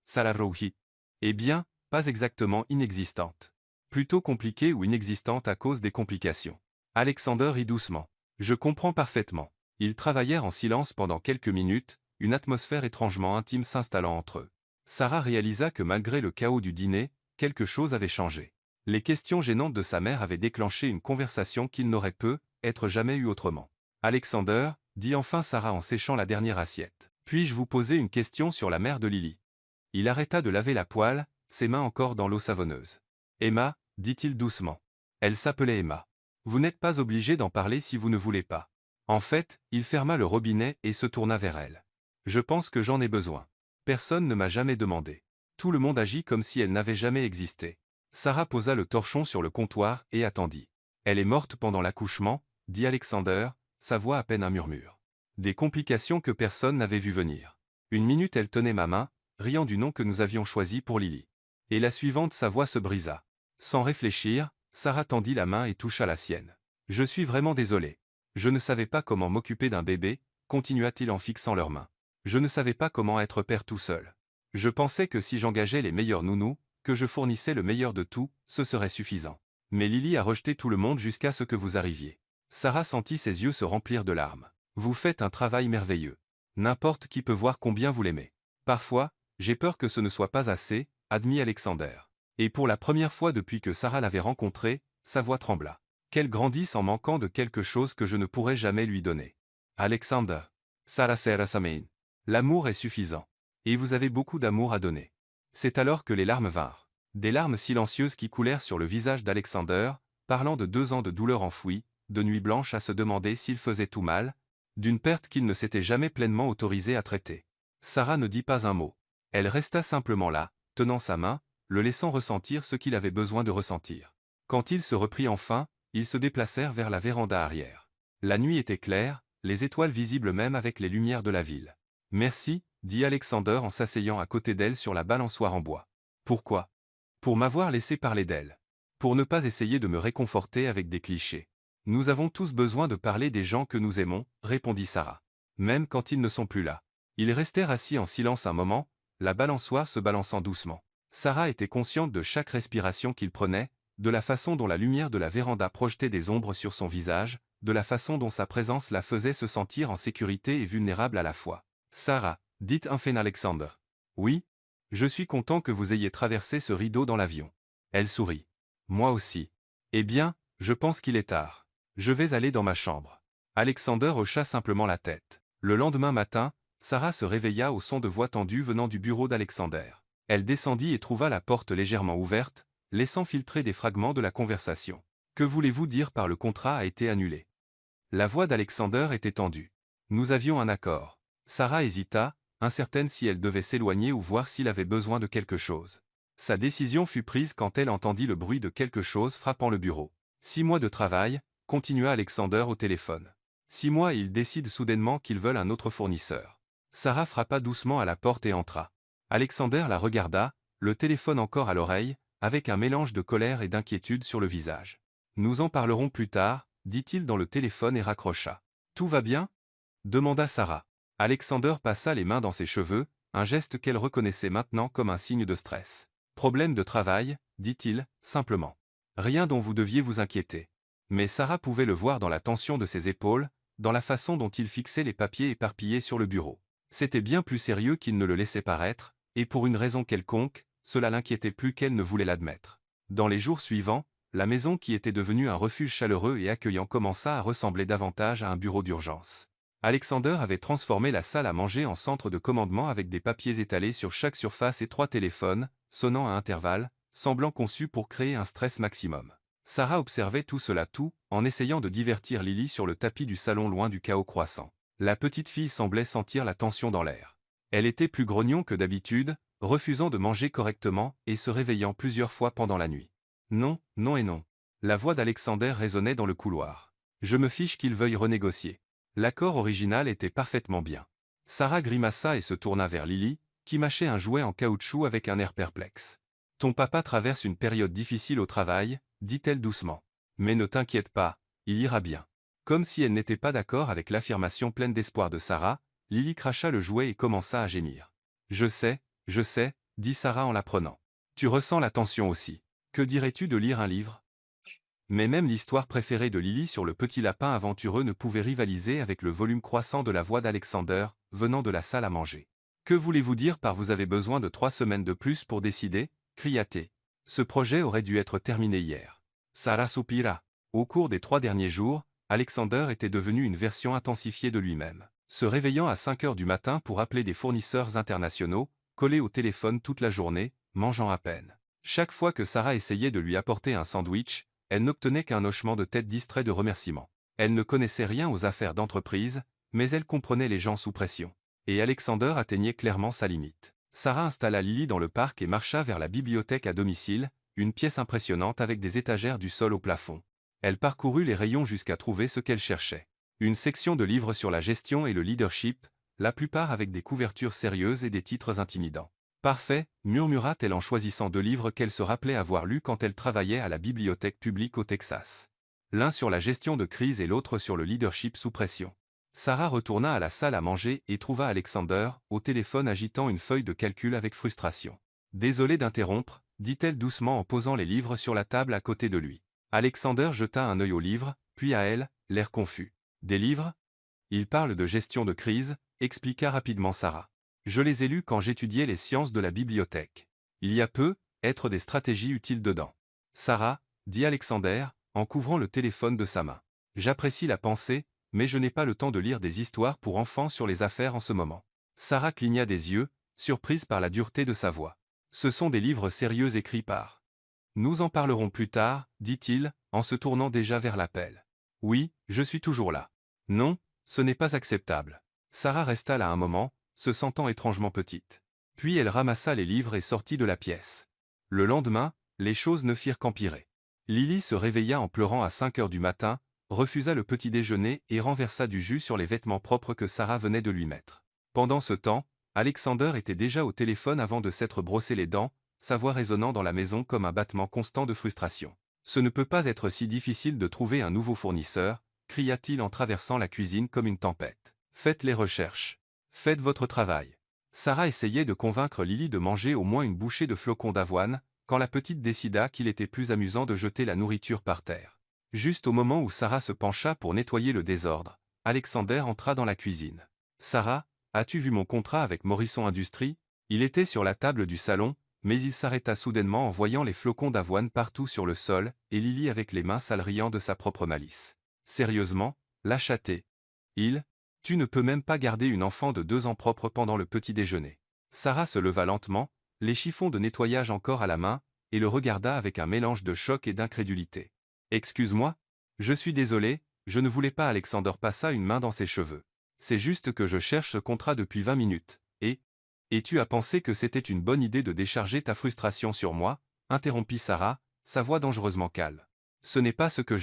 Sarah rouhit. Eh bien, pas exactement inexistante. Plutôt compliquée ou inexistante à cause des complications. Alexander rit doucement. Je comprends parfaitement. Ils travaillèrent en silence pendant quelques minutes, une atmosphère étrangement intime s'installant entre eux. Sarah réalisa que malgré le chaos du dîner, quelque chose avait changé. Les questions gênantes de sa mère avaient déclenché une conversation qu'il n'aurait peut-être jamais eue autrement. « Alexander, » dit enfin Sarah en séchant la dernière assiette. « Puis-je vous poser une question sur la mère de Lily ?» Il arrêta de laver la poêle, ses mains encore dans l'eau savonneuse. « Emma, » dit-il doucement. Elle s'appelait Emma. « Vous n'êtes pas obligé d'en parler si vous ne voulez pas. » En fait, il ferma le robinet et se tourna vers elle. « Je pense que j'en ai besoin. Personne ne m'a jamais demandé. Tout le monde agit comme si elle n'avait jamais existé. » Sarah posa le torchon sur le comptoir et attendit. « Elle est morte pendant l'accouchement, » dit Alexander, sa voix à peine un murmure. Des complications que personne n'avait vu venir. Une minute elle tenait ma main, riant du nom que nous avions choisi pour Lily. Et la suivante sa voix se brisa. Sans réfléchir, Sarah tendit la main et toucha la sienne. « Je suis vraiment désolé. Je ne savais pas comment m'occuper d'un bébé, » continua-t-il en fixant leurs mains. « Je ne savais pas comment être père tout seul. Je pensais que si j'engageais les meilleurs nounous, que je fournissais le meilleur de tout, ce serait suffisant. Mais Lily a rejeté tout le monde jusqu'à ce que vous arriviez. » Sarah sentit ses yeux se remplir de larmes. « Vous faites un travail merveilleux. N'importe qui peut voir combien vous l'aimez. Parfois, j'ai peur que ce ne soit pas assez, » admit Alexander. Et pour la première fois depuis que Sarah l'avait rencontré, sa voix trembla. Qu'elle grandisse en manquant de quelque chose que je ne pourrais jamais lui donner. Alexander. Sarah Serasamein. L'amour est suffisant. Et vous avez beaucoup d'amour à donner. C'est alors que les larmes vinrent. Des larmes silencieuses qui coulèrent sur le visage d'Alexander, parlant de 2 ans de douleur enfouie, de nuits blanches à se demander s'il faisait tout mal, d'une perte qu'il ne s'était jamais pleinement autorisé à traiter. Sarah ne dit pas un mot. Elle resta simplement là, tenant sa main, le laissant ressentir ce qu'il avait besoin de ressentir. Quand il se reprit enfin, ils se déplacèrent vers la véranda arrière. La nuit était claire, les étoiles visibles même avec les lumières de la ville. « Merci, » dit Alexander en s'asseyant à côté d'elle sur la balançoire en bois. « Pourquoi ? » Pour m'avoir laissé parler d'elle. Pour ne pas essayer de me réconforter avec des clichés. Nous avons tous besoin de parler des gens que nous aimons, répondit Sarah. Même quand ils ne sont plus là. Ils restèrent assis en silence un moment, la balançoire se balançant doucement. Sarah était consciente de chaque respiration qu'il prenait, de la façon dont la lumière de la véranda projetait des ombres sur son visage, de la façon dont sa présence la faisait se sentir en sécurité et vulnérable à la fois. « Sarah, » dit enfin Alexander. « Oui ? Je suis content que vous ayez traversé ce rideau dans l'avion. » Elle sourit. « Moi aussi. Eh bien, je pense qu'il est tard. Je vais aller dans ma chambre. » Alexander hocha simplement la tête. Le lendemain matin, Sarah se réveilla au son de voix tendues venant du bureau d'Alexander. Elle descendit et trouva la porte légèrement ouverte, laissant filtrer des fragments de la conversation. « Que voulez-vous dire par le contrat a été annulé ?» La voix d'Alexander était tendue. « Nous avions un accord. » Sarah hésita, incertaine si elle devait s'éloigner ou voir s'il avait besoin de quelque chose. Sa décision fut prise quand elle entendit le bruit de quelque chose frappant le bureau. « 6 mois de travail, » continua Alexander au téléphone. « 6 mois et ils décident soudainement qu'ils veulent un autre fournisseur. » Sarah frappa doucement à la porte et entra. Alexander la regarda, le téléphone encore à l'oreille, avec un mélange de colère et d'inquiétude sur le visage. « Nous en parlerons plus tard, » dit-il dans le téléphone et raccrocha. « Tout va bien ? » demanda Sarah. Alexander passa les mains dans ses cheveux, un geste qu'elle reconnaissait maintenant comme un signe de stress. Problème de travail, dit-il, simplement. Rien dont vous deviez vous inquiéter. Mais Sarah pouvait le voir dans la tension de ses épaules, dans la façon dont il fixait les papiers éparpillés sur le bureau. C'était bien plus sérieux qu'il ne le laissait paraître, et pour une raison quelconque, cela l'inquiétait plus qu'elle ne voulait l'admettre. Dans les jours suivants, la maison qui était devenue un refuge chaleureux et accueillant commença à ressembler davantage à un bureau d'urgence. Alexander avait transformé la salle à manger en centre de commandement avec des papiers étalés sur chaque surface et 3 téléphones, sonnant à intervalles, semblant conçus pour créer un stress maximum. Sarah observait tout cela en essayant de divertir Lily sur le tapis du salon loin du chaos croissant. La petite fille semblait sentir la tension dans l'air. Elle était plus grognon que d'habitude, refusant de manger correctement et se réveillant plusieurs fois pendant la nuit. Non, non et non. La voix d'Alexander résonnait dans le couloir. Je me fiche qu'il veuille renégocier. L'accord original était parfaitement bien. Sarah grimaça et se tourna vers Lily, qui mâchait un jouet en caoutchouc avec un air perplexe. Ton papa traverse une période difficile au travail, dit-elle doucement. Mais ne t'inquiète pas, il ira bien. Comme si elle n'était pas d'accord avec l'affirmation pleine d'espoir de Sarah, Lily cracha le jouet et commença à gémir. Je sais, dit Sarah en la prenant. Tu ressens la tension aussi. Que dirais-tu de lire un livre? Mais même l'histoire préférée de Lily sur le petit lapin aventureux ne pouvait rivaliser avec le volume croissant de la voix d'Alexander, venant de la salle à manger. Que voulez-vous dire par vous avez besoin de 3 semaines de plus pour décider? Cria-t-elle. Ce projet aurait dû être terminé hier. Sarah soupira. Au cours des 3 derniers jours, Alexander était devenu une version intensifiée de lui-même. Se réveillant à 5 heures du matin pour appeler des fournisseurs internationaux, collé au téléphone toute la journée, mangeant à peine. Chaque fois que Sarah essayait de lui apporter un sandwich, elle n'obtenait qu'un hochement de tête distrait de remerciement. Elle ne connaissait rien aux affaires d'entreprise, mais elle comprenait les gens sous pression. Et Alexander atteignait clairement sa limite. Sarah installa Lily dans le parc et marcha vers la bibliothèque à domicile, une pièce impressionnante avec des étagères du sol au plafond. Elle parcourut les rayons jusqu'à trouver ce qu'elle cherchait. Une section de livres sur la gestion et le leadership, la plupart avec des couvertures sérieuses et des titres intimidants. Parfait, murmura-t-elle en choisissant 2 livres qu'elle se rappelait avoir lus quand elle travaillait à la bibliothèque publique au Texas. L'un sur la gestion de crise et l'autre sur le leadership sous pression. Sarah retourna à la salle à manger et trouva Alexander, au téléphone agitant une feuille de calcul avec frustration. Désolée d'interrompre, dit-elle doucement en posant les livres sur la table à côté de lui. Alexander jeta un œil aux livres, puis à elle, l'air confus. Des livres? Il parle de gestion de crise, expliqua rapidement Sarah. Je les ai lus quand j'étudiais les sciences de la bibliothèque. Il y a peu, être des stratégies utiles dedans. Sarah, dit Alexander, en couvrant le téléphone de sa main. J'apprécie la pensée, mais je n'ai pas le temps de lire des histoires pour enfants sur les affaires en ce moment. Sarah cligna des yeux, surprise par la dureté de sa voix. Ce sont des livres sérieux écrits par. Nous en parlerons plus tard, dit-il, en se tournant déjà vers l'appel. Oui, je suis toujours là. Non, ce n'est pas acceptable. Sarah resta là un moment, se sentant étrangement petite. Puis elle ramassa les livres et sortit de la pièce. Le lendemain, les choses ne firent qu'empirer. Lily se réveilla en pleurant à 5 heures du matin, refusa le petit déjeuner et renversa du jus sur les vêtements propres que Sarah venait de lui mettre. Pendant ce temps, Alexander était déjà au téléphone avant de s'être brossé les dents, sa voix résonnant dans la maison comme un battement constant de frustration. Ce ne peut pas être si difficile de trouver un nouveau fournisseur, cria-t-il en traversant la cuisine comme une tempête. Faites les recherches. Faites votre travail. Sarah essayait de convaincre Lily de manger au moins une bouchée de flocons d'avoine, quand la petite décida qu'il était plus amusant de jeter la nourriture par terre. Juste au moment où Sarah se pencha pour nettoyer le désordre, Alexander entra dans la cuisine. Sarah, as-tu vu mon contrat avec Morrison Industries? Il était sur la table du salon, mais il s'arrêta soudainement en voyant les flocons d'avoine partout sur le sol, et Lily avec les mains sales riant de sa propre malice. Sérieusement, la chatter. Tu ne peux même pas garder une enfant de 2 ans propre pendant le petit déjeuner. Sarah se leva lentement, les chiffons de nettoyage encore à la main, et le regarda avec un mélange de choc et d'incrédulité. Excuse-moi? Je suis désolé, je ne voulais pas. Alexander passa une main dans ses cheveux. C'est juste que je cherche ce contrat depuis 20 minutes, et tu as pensé que c'était une bonne idée de décharger ta frustration sur moi? Interrompit Sarah, sa voix dangereusement calme. Ce n'est pas ce que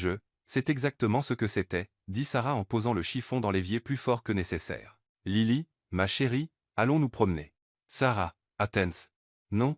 c'est exactement ce que c'était, dit Sarah en posant le chiffon dans l'évier plus fort que nécessaire. Lily, ma chérie, allons nous promener. Sarah, Athens. Non.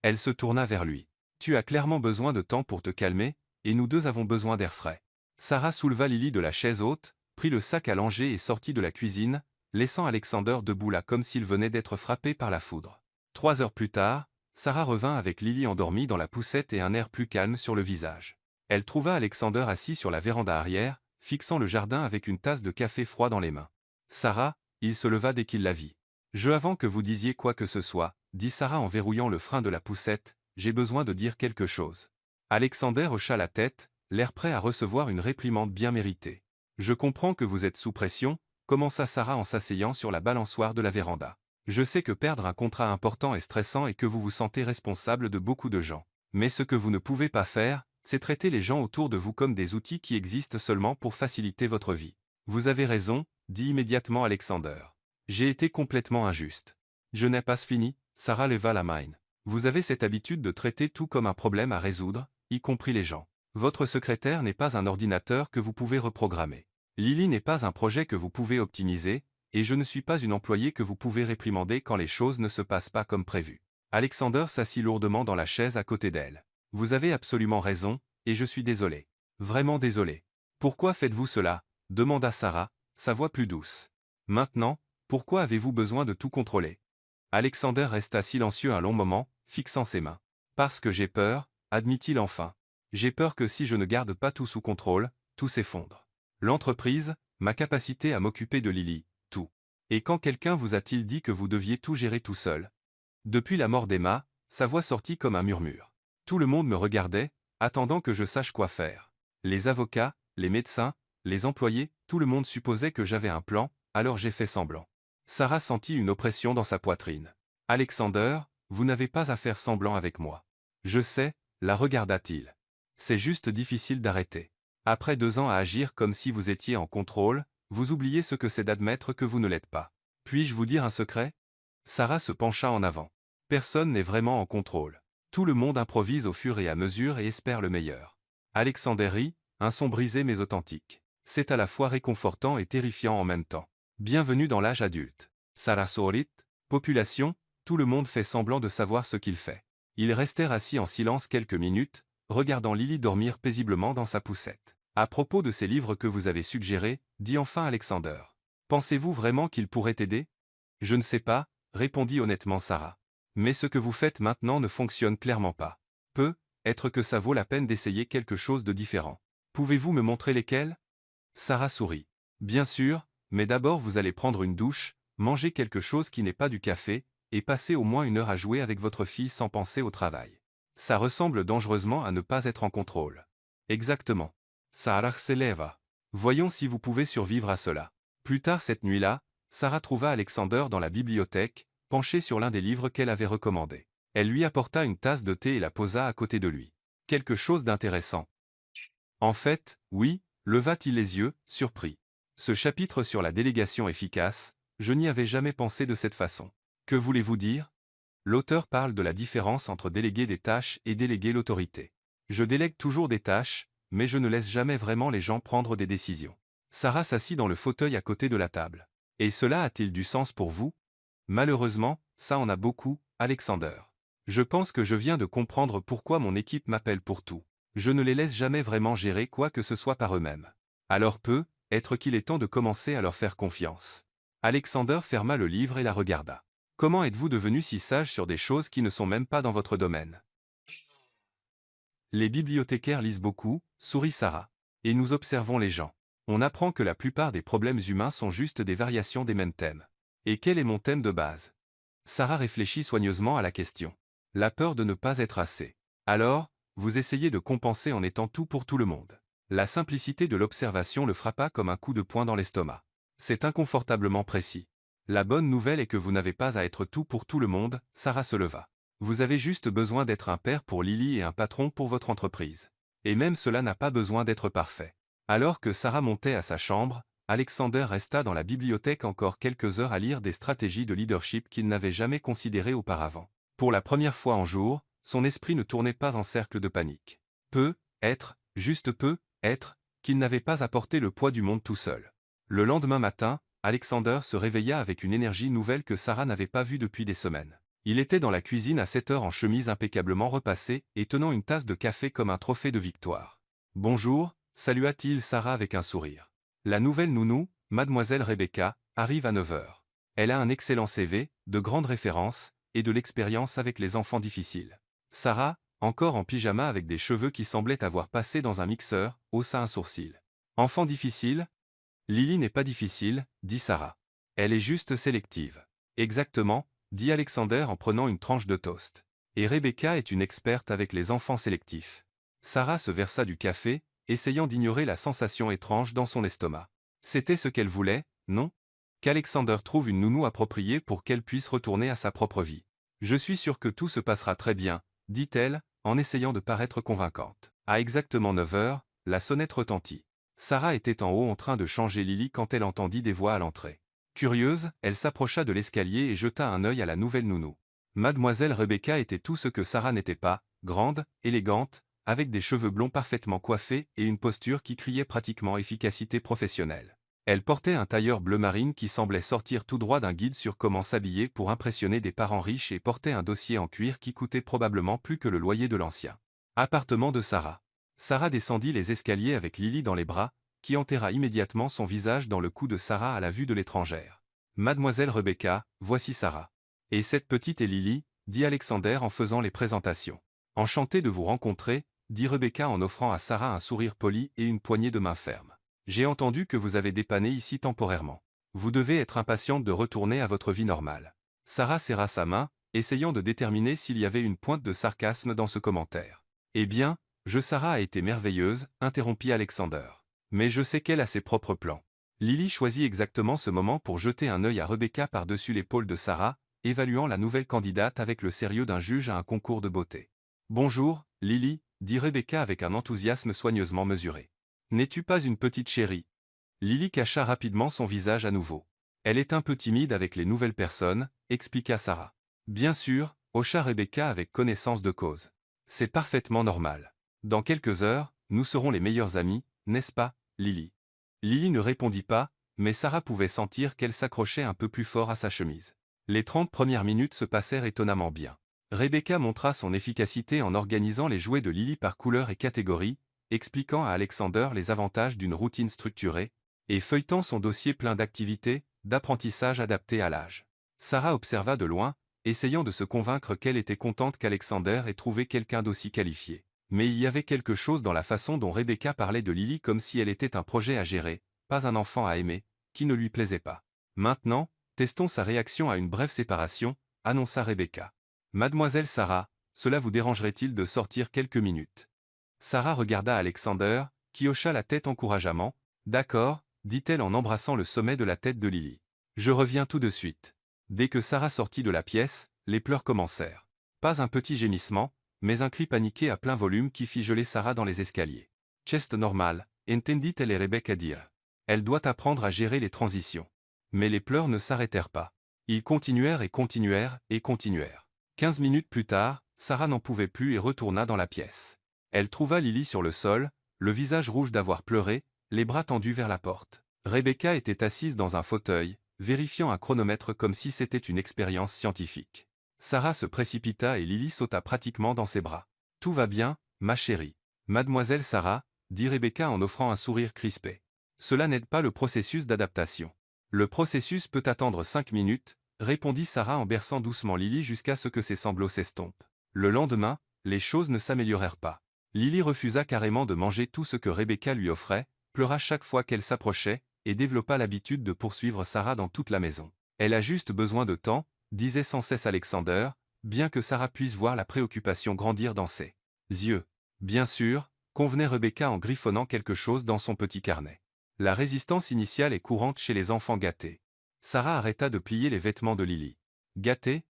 Elle se tourna vers lui. Tu as clairement besoin de temps pour te calmer, et nous 2 avons besoin d'air frais. Sarah souleva Lily de la chaise haute, prit le sac à langer et sortit de la cuisine, laissant Alexander debout là comme s'il venait d'être frappé par la foudre. 3 heures plus tard, Sarah revint avec Lily endormie dans la poussette et un air plus calme sur le visage. Elle trouva Alexander assis sur la véranda arrière, fixant le jardin avec une tasse de café froid dans les mains. « Sarah », il se leva dès qu'il la vit. « Avant que vous disiez quoi que ce soit, » dit Sarah en verrouillant le frein de la poussette, « j'ai besoin de dire quelque chose. » Alexander hocha la tête, l'air prêt à recevoir une réprimande bien méritée. « Je comprends que vous êtes sous pression », commença Sarah en s'asseyant sur la balançoire de la véranda. « Je sais que perdre un contrat important est stressant et que vous vous sentez responsable de beaucoup de gens. Mais ce que vous ne pouvez pas faire, c'est traiter les gens autour de vous comme des outils qui existent seulement pour faciliter votre vie. »« Vous avez raison, » dit immédiatement Alexander. « J'ai été complètement injuste. »« Je n'ai pas fini », Sarah leva la main. « Vous avez cette habitude de traiter tout comme un problème à résoudre, y compris les gens. Votre secrétaire n'est pas un ordinateur que vous pouvez reprogrammer. Lily n'est pas un projet que vous pouvez optimiser, et je ne suis pas une employée que vous pouvez réprimander quand les choses ne se passent pas comme prévu. » Alexander s'assit lourdement dans la chaise à côté d'elle. « Vous avez absolument raison, et je suis désolé. Vraiment désolé. »« Pourquoi faites-vous cela ?» demanda Sarah, sa voix plus douce. « Maintenant, pourquoi avez-vous besoin de tout contrôler ?» Alexander resta silencieux un long moment, fixant ses mains. « Parce que j'ai peur, » admit-il enfin. « J'ai peur que si je ne garde pas tout sous contrôle, tout s'effondre. L'entreprise, ma capacité à m'occuper de Lily, tout. Et quand quelqu'un vous a-t-il dit que vous deviez tout gérer tout seul ?» Depuis la mort d'Emma, sa voix sortit comme un murmure. Tout le monde me regardait, attendant que je sache quoi faire. Les avocats, les médecins, les employés, tout le monde supposait que j'avais un plan, alors j'ai fait semblant. Sarah sentit une oppression dans sa poitrine. « Alexander, vous n'avez pas à faire semblant avec moi. »« Je sais », la regarda-t-il. « C'est juste difficile d'arrêter. Après 2 ans à agir comme si vous étiez en contrôle, vous oubliez ce que c'est d'admettre que vous ne l'êtes pas. Puis-je vous dire un secret ?» Sarah se pencha en avant. Personne n'est vraiment en contrôle. Tout le monde improvise au fur et à mesure et espère le meilleur. Alexander rit, un son brisé mais authentique. C'est à la fois réconfortant et terrifiant en même temps. Bienvenue dans l'âge adulte. Sarah Sorit, population, tout le monde fait semblant de savoir ce qu'il fait. Ils restèrent assis en silence quelques minutes, regardant Lily dormir paisiblement dans sa poussette. À propos de ces livres que vous avez suggérés, dit enfin Alexander. Pensez-vous vraiment qu'ils pourraient aider? Je ne sais pas, répondit honnêtement Sarah. Mais ce que vous faites maintenant ne fonctionne clairement pas. Peut-être que ça vaut la peine d'essayer quelque chose de différent. Pouvez-vous me montrer lesquels? Sarah sourit. Bien sûr, mais d'abord vous allez prendre une douche, manger quelque chose qui n'est pas du café, et passer au moins 1 heure à jouer avec votre fille sans penser au travail. Ça ressemble dangereusement à ne pas être en contrôle. Exactement. Sarah s'éleva. Voyons si vous pouvez survivre à cela. Plus tard cette nuit-là, Sarah trouva Alexander dans la bibliothèque, penché sur l'un des livres qu'elle avait recommandés. Elle lui apporta une tasse de thé et la posa à côté de lui. Quelque chose d'intéressant. En fait, oui, leva-t-il les yeux, surpris. Ce chapitre sur la délégation efficace, je n'y avais jamais pensé de cette façon. Que voulez-vous dire? L'auteur parle de la différence entre déléguer des tâches et déléguer l'autorité. Je délègue toujours des tâches, mais je ne laisse jamais vraiment les gens prendre des décisions. Sarah s'assit dans le fauteuil à côté de la table. Et cela a-t-il du sens pour vous? Malheureusement, ça en a beaucoup, Alexander. Je pense que je viens de comprendre pourquoi mon équipe m'appelle pour tout. Je ne les laisse jamais vraiment gérer quoi que ce soit par eux-mêmes. Alors peut-être qu'il est temps de commencer à leur faire confiance. Alexander ferma le livre et la regarda. Comment êtes-vous devenu si sage sur des choses qui ne sont même pas dans votre domaine? Les bibliothécaires lisent beaucoup, sourit Sarah. Et nous observons les gens. On apprend que la plupart des problèmes humains sont juste des variations des mêmes thèmes. Et quel est mon thème de base? Sarah réfléchit soigneusement à la question. La peur de ne pas être assez. Alors, vous essayez de compenser en étant tout pour tout le monde. La simplicité de l'observation le frappa comme un coup de poing dans l'estomac. C'est inconfortablement précis. La bonne nouvelle est que vous n'avez pas à être tout pour tout le monde, Sarah se leva. Vous avez juste besoin d'être un père pour Lily et un patron pour votre entreprise. Et même cela n'a pas besoin d'être parfait. Alors que Sarah montait à sa chambre, Alexander resta dans la bibliothèque encore quelques heures à lire des stratégies de leadership qu'il n'avait jamais considérées auparavant. Pour la première fois en jour, son esprit ne tournait pas en cercle de panique. Juste peut-être, qu'il n'avait pas apporté le poids du monde tout seul. Le lendemain matin, Alexander se réveilla avec une énergie nouvelle que Sarah n'avait pas vue depuis des semaines. Il était dans la cuisine à 7 heures en chemise impeccablement repassée et tenant une tasse de café comme un trophée de victoire. « Bonjour », salua-t-il Sarah avec un sourire. « La nouvelle nounou, mademoiselle Rebecca, arrive à 9 heures. Elle a un excellent CV, de grandes références, et de l'expérience avec les enfants difficiles. Sarah, encore en pyjama avec des cheveux qui semblaient avoir passé dans un mixeur, haussa un sourcil. Enfant difficile? Lily n'est pas difficile, dit Sarah. Elle est juste sélective. Exactement, dit Alexander en prenant une tranche de toast. Et Rebecca est une experte avec les enfants sélectifs. Sarah se versa du café, essayant d'ignorer la sensation étrange dans son estomac. C'était ce qu'elle voulait, non? Qu'Alexander trouve une nounou appropriée pour qu'elle puisse retourner à sa propre vie. Je suis sûr que tout se passera très bien, dit-elle, en essayant de paraître convaincante. À exactement 9 heures, la sonnette retentit. Sarah était en haut en train de changer Lily quand elle entendit des voix à l'entrée. Curieuse, elle s'approcha de l'escalier et jeta un œil à la nouvelle nounou. Mademoiselle Rebecca était tout ce que Sarah n'était pas, grande, élégante, avec des cheveux blonds parfaitement coiffés et une posture qui criait pratiquement efficacité professionnelle. Elle portait un tailleur bleu marine qui semblait sortir tout droit d'un guide sur comment s'habiller pour impressionner des parents riches et portait un dossier en cuir qui coûtait probablement plus que le loyer de l'ancien appartement de Sarah. Sarah descendit les escaliers avec Lily dans les bras, qui enterra immédiatement son visage dans le cou de Sarah à la vue de l'étrangère. « Mademoiselle Rebecca, voici Sarah. Et cette petite est Lily, dit Alexander en faisant les présentations. Enchanté de vous rencontrer, dit Rebecca en offrant à Sarah un sourire poli et une poignée de main ferme. J'ai entendu que vous avez dépanné ici temporairement. Vous devez être impatiente de retourner à votre vie normale. » Sarah serra sa main, essayant de déterminer s'il y avait une pointe de sarcasme dans ce commentaire. « Eh bien, Sarah a été merveilleuse, interrompit Alexander. Mais je sais qu'elle a ses propres plans. » Lily choisit exactement ce moment pour jeter un œil à Rebecca par-dessus l'épaule de Sarah, évaluant la nouvelle candidate avec le sérieux d'un juge à un concours de beauté. « Bonjour, Lily, dit Rebecca avec un enthousiasme soigneusement mesuré. N'es-tu pas une petite chérie? Lily cacha rapidement son visage à nouveau. Elle est un peu timide avec les nouvelles personnes, expliqua Sarah. Bien sûr, hocha Rebecca avec connaissance de cause. C'est parfaitement normal. Dans quelques heures, nous serons les meilleures amies, n'est-ce pas, Lily? Lily ne répondit pas, mais Sarah pouvait sentir qu'elle s'accrochait un peu plus fort à sa chemise. Les 30 premières minutes se passèrent étonnamment bien. Rebecca montra son efficacité en organisant les jouets de Lily par couleur et catégorie, expliquant à Alexander les avantages d'une routine structurée, et feuilletant son dossier plein d'activités, d'apprentissage adapté à l'âge. Sarah observa de loin, essayant de se convaincre qu'elle était contente qu'Alexander ait trouvé quelqu'un d'aussi qualifié. Mais il y avait quelque chose dans la façon dont Rebecca parlait de Lily comme si elle était un projet à gérer, pas un enfant à aimer, qui ne lui plaisait pas. Maintenant, testons sa réaction à une brève séparation, annonça Rebecca. Mademoiselle Sarah, cela vous dérangerait-il de sortir quelques minutes? Sarah regarda Alexander, qui hocha la tête encourageamment. D'accord, dit-elle en embrassant le sommet de la tête de Lily. Je reviens tout de suite. Dès que Sarah sortit de la pièce, les pleurs commencèrent. Pas un petit gémissement, mais un cri paniqué à plein volume qui fit geler Sarah dans les escaliers. Chest normal, entendit-elle et Rebecca dire. Elle doit apprendre à gérer les transitions. Mais les pleurs ne s'arrêtèrent pas. Ils continuèrent et continuèrent et continuèrent. 15 minutes plus tard, Sarah n'en pouvait plus et retourna dans la pièce. Elle trouva Lily sur le sol, le visage rouge d'avoir pleuré, les bras tendus vers la porte. Rebecca était assise dans un fauteuil, vérifiant un chronomètre comme si c'était une expérience scientifique. Sarah se précipita et Lily sauta pratiquement dans ses bras. « Tout va bien, ma chérie. »« Mademoiselle Sarah, » dit Rebecca en offrant un sourire crispé. « Cela n'aide pas le processus d'adaptation. »« Le processus peut attendre 5 minutes, » répondit Sarah en berçant doucement Lily jusqu'à ce que ses sanglots s'estompent. Le lendemain, les choses ne s'améliorèrent pas. Lily refusa carrément de manger tout ce que Rebecca lui offrait, pleura chaque fois qu'elle s'approchait, et développa l'habitude de poursuivre Sarah dans toute la maison. « Elle a juste besoin de temps, » disait sans cesse Alexander, bien que Sarah puisse voir la préoccupation grandir dans ses yeux. Bien sûr, convenait Rebecca en griffonnant quelque chose dans son petit carnet. La résistance initiale est courante chez les enfants gâtés. Sarah arrêta de plier les vêtements de Lily. Gâtés?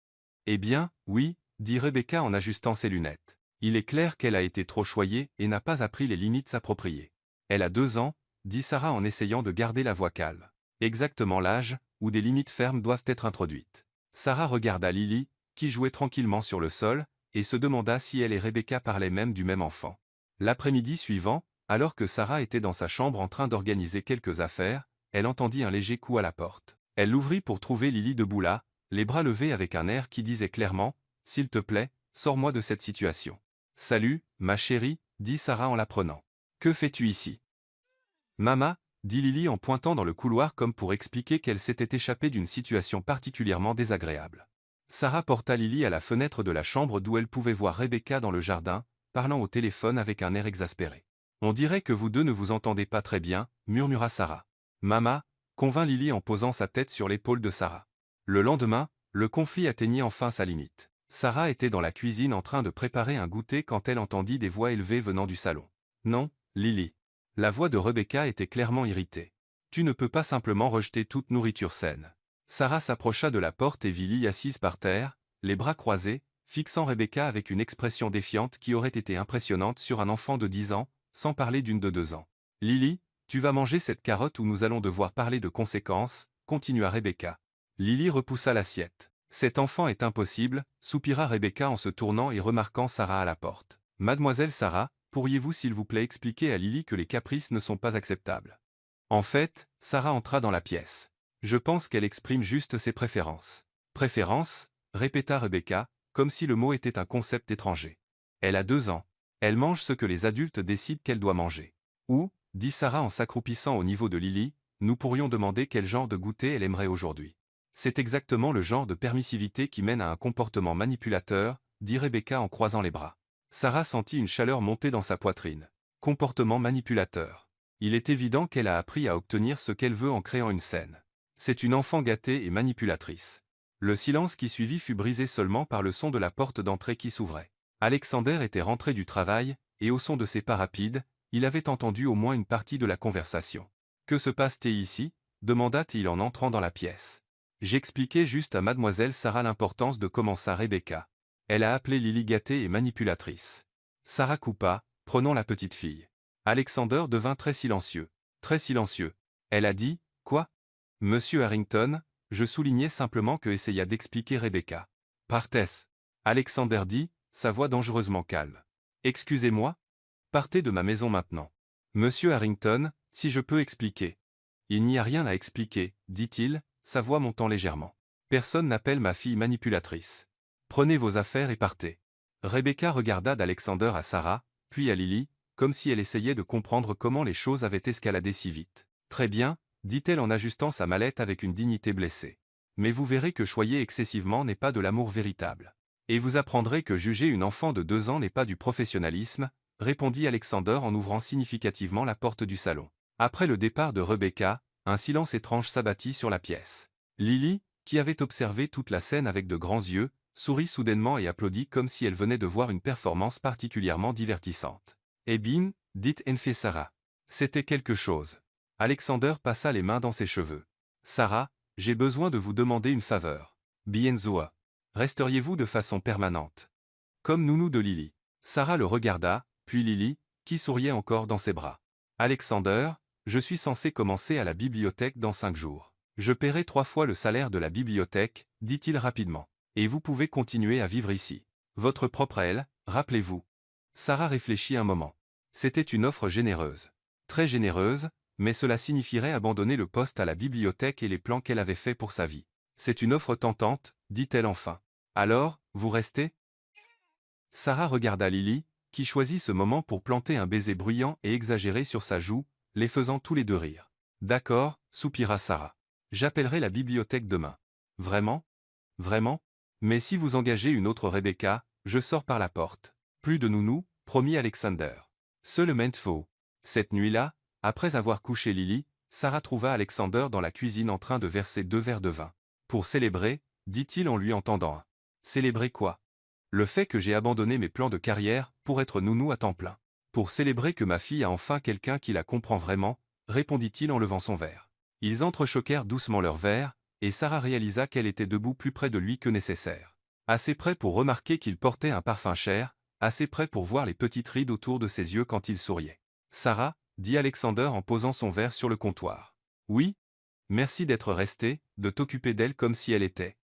Eh bien, oui, dit Rebecca en ajustant ses lunettes. Il est clair qu'elle a été trop choyée et n'a pas appris les limites appropriées. Elle a 2 ans, dit Sarah en essayant de garder la voix calme. Exactement l'âge où des limites fermes doivent être introduites. Sarah regarda Lily, qui jouait tranquillement sur le sol, et se demanda si elle et Rebecca parlaient même du même enfant. L'après-midi suivant, alors que Sarah était dans sa chambre en train d'organiser quelques affaires, elle entendit un léger coup à la porte. Elle l'ouvrit pour trouver Lily debout là, les bras levés avec un air qui disait clairement « S'il te plaît, sors-moi de cette situation. »« Salut, ma chérie, dit Sarah en la prenant. Que fais-tu ici? »« Mama, dit Lily en pointant dans le couloir comme pour expliquer qu'elle s'était échappée d'une situation particulièrement désagréable. Sarah porta Lily à la fenêtre de la chambre d'où elle pouvait voir Rebecca dans le jardin, parlant au téléphone avec un air exaspéré. « On dirait que vous deux ne vous entendez pas très bien, » murmura Sarah. « Mama » convint Lily en posant sa tête sur l'épaule de Sarah. Le lendemain, le conflit atteignit enfin sa limite. Sarah était dans la cuisine en train de préparer un goûter quand elle entendit des voix élevées venant du salon. « Non, Lily. » La voix de Rebecca était clairement irritée. « Tu ne peux pas simplement rejeter toute nourriture saine. » Sarah s'approcha de la porte et vit Lily assise par terre, les bras croisés, fixant Rebecca avec une expression défiante qui aurait été impressionnante sur un enfant de 10 ans, sans parler d'une de 2 ans. « Lily, tu vas manger cette carotte ou nous allons devoir parler de conséquences, » continua Rebecca. Lily repoussa l'assiette. « Cet enfant est impossible, » soupira Rebecca en se tournant et remarquant Sarah à la porte. « Mademoiselle Sarah, pourriez-vous s'il vous plaît expliquer à Lily que les caprices ne sont pas acceptables ?» En fait, Sarah entra dans la pièce. « Je pense qu'elle exprime juste ses préférences. »« Préférences » répéta Rebecca, comme si le mot était un concept étranger. « Elle a 2 ans. Elle mange ce que les adultes décident qu'elle doit manger. » « Ou, dit Sarah en s'accroupissant au niveau de Lily, nous pourrions demander quel genre de goûter elle aimerait aujourd'hui. C'est exactement le genre de permissivité qui mène à un comportement manipulateur, dit Rebecca en croisant les bras. Sarah sentit une chaleur monter dans sa poitrine. Comportement manipulateur. Il est évident qu'elle a appris à obtenir ce qu'elle veut en créant une scène. C'est une enfant gâtée et manipulatrice. Le silence qui suivit fut brisé seulement par le son de la porte d'entrée qui s'ouvrait. Alexander était rentré du travail, et au son de ses pas rapides, il avait entendu au moins une partie de la conversation. « Que se passe-t-il ici » demanda-t-il en entrant dans la pièce. J'expliquais juste à mademoiselle Sarah l'importance de commença Rebecca. Elle a appelé Lily gâtée et manipulatrice. Sarah coupa, prenant la petite fille. Alexander devint très silencieux. Très silencieux. Elle a dit, « Quoi ?» Monsieur Harrington, je soulignais simplement que essaya d'expliquer Rebecca. Partez. Alexander dit, sa voix dangereusement calme. Excusez-moi ? Partez de ma maison maintenant. Monsieur Harrington, si je peux expliquer. Il n'y a rien à expliquer, dit-il, sa voix montant légèrement. Personne n'appelle ma fille manipulatrice. Prenez vos affaires et partez. Rebecca regarda d'Alexander à Sarah, puis à Lily, comme si elle essayait de comprendre comment les choses avaient escaladé si vite. Très bien, dit-elle en ajustant sa mallette avec une dignité blessée. Mais vous verrez que choyer excessivement n'est pas de l'amour véritable. Et vous apprendrez que juger une enfant de 2 ans n'est pas du professionnalisme, répondit Alexander en ouvrant significativement la porte du salon. Après le départ de Rebecca, un silence étrange s'abattit sur la pièce. Lily, qui avait observé toute la scène avec de grands yeux, sourit soudainement et applaudit comme si elle venait de voir une performance particulièrement divertissante. « Eh bien, dit enfin Sarah. C'était quelque chose. » Alexander passa les mains dans ses cheveux. « Sarah, j'ai besoin de vous demander une faveur. Bien sûr. Resteriez-vous de façon permanente? Comme nounou de Lily. » Sarah le regarda, puis Lily, qui souriait encore dans ses bras. « Alexander, je suis censé commencer à la bibliothèque dans 5 jours. Je paierai 3 fois le salaire de la bibliothèque, dit-il rapidement. Et vous pouvez continuer à vivre ici. Votre propre aile, rappelez-vous. » Sarah réfléchit un moment. C'était une offre généreuse. Très généreuse, mais cela signifierait abandonner le poste à la bibliothèque et les plans qu'elle avait faits pour sa vie. C'est une offre tentante, dit-elle enfin. Alors, vous restez ? Sarah regarda Lily, qui choisit ce moment pour planter un baiser bruyant et exagéré sur sa joue, les faisant tous les deux rire. D'accord, soupira Sarah. J'appellerai la bibliothèque demain. Vraiment ? Vraiment ? Mais si vous engagez une autre Rebecca, je sors par la porte. Plus de nounou, promit Alexander. Seulement faux. Cette nuit-là, après avoir couché Lily, Sarah trouva Alexander dans la cuisine en train de verser 2 verres de vin. Pour célébrer, dit-il en lui entendant un. Célébrer quoi ? Le fait que j'ai abandonné mes plans de carrière pour être nounou à temps plein. Pour célébrer que ma fille a enfin quelqu'un qui la comprend vraiment, répondit-il en levant son verre. Ils entrechoquèrent doucement leurs verres, et Sarah réalisa qu'elle était debout plus près de lui que nécessaire. Assez près pour remarquer qu'il portait un parfum cher, assez près pour voir les petites rides autour de ses yeux quand il souriait. Sarah, dit Alexander en posant son verre sur le comptoir. Oui ? Merci d'être restée, de t'occuper d'elle comme si elle était.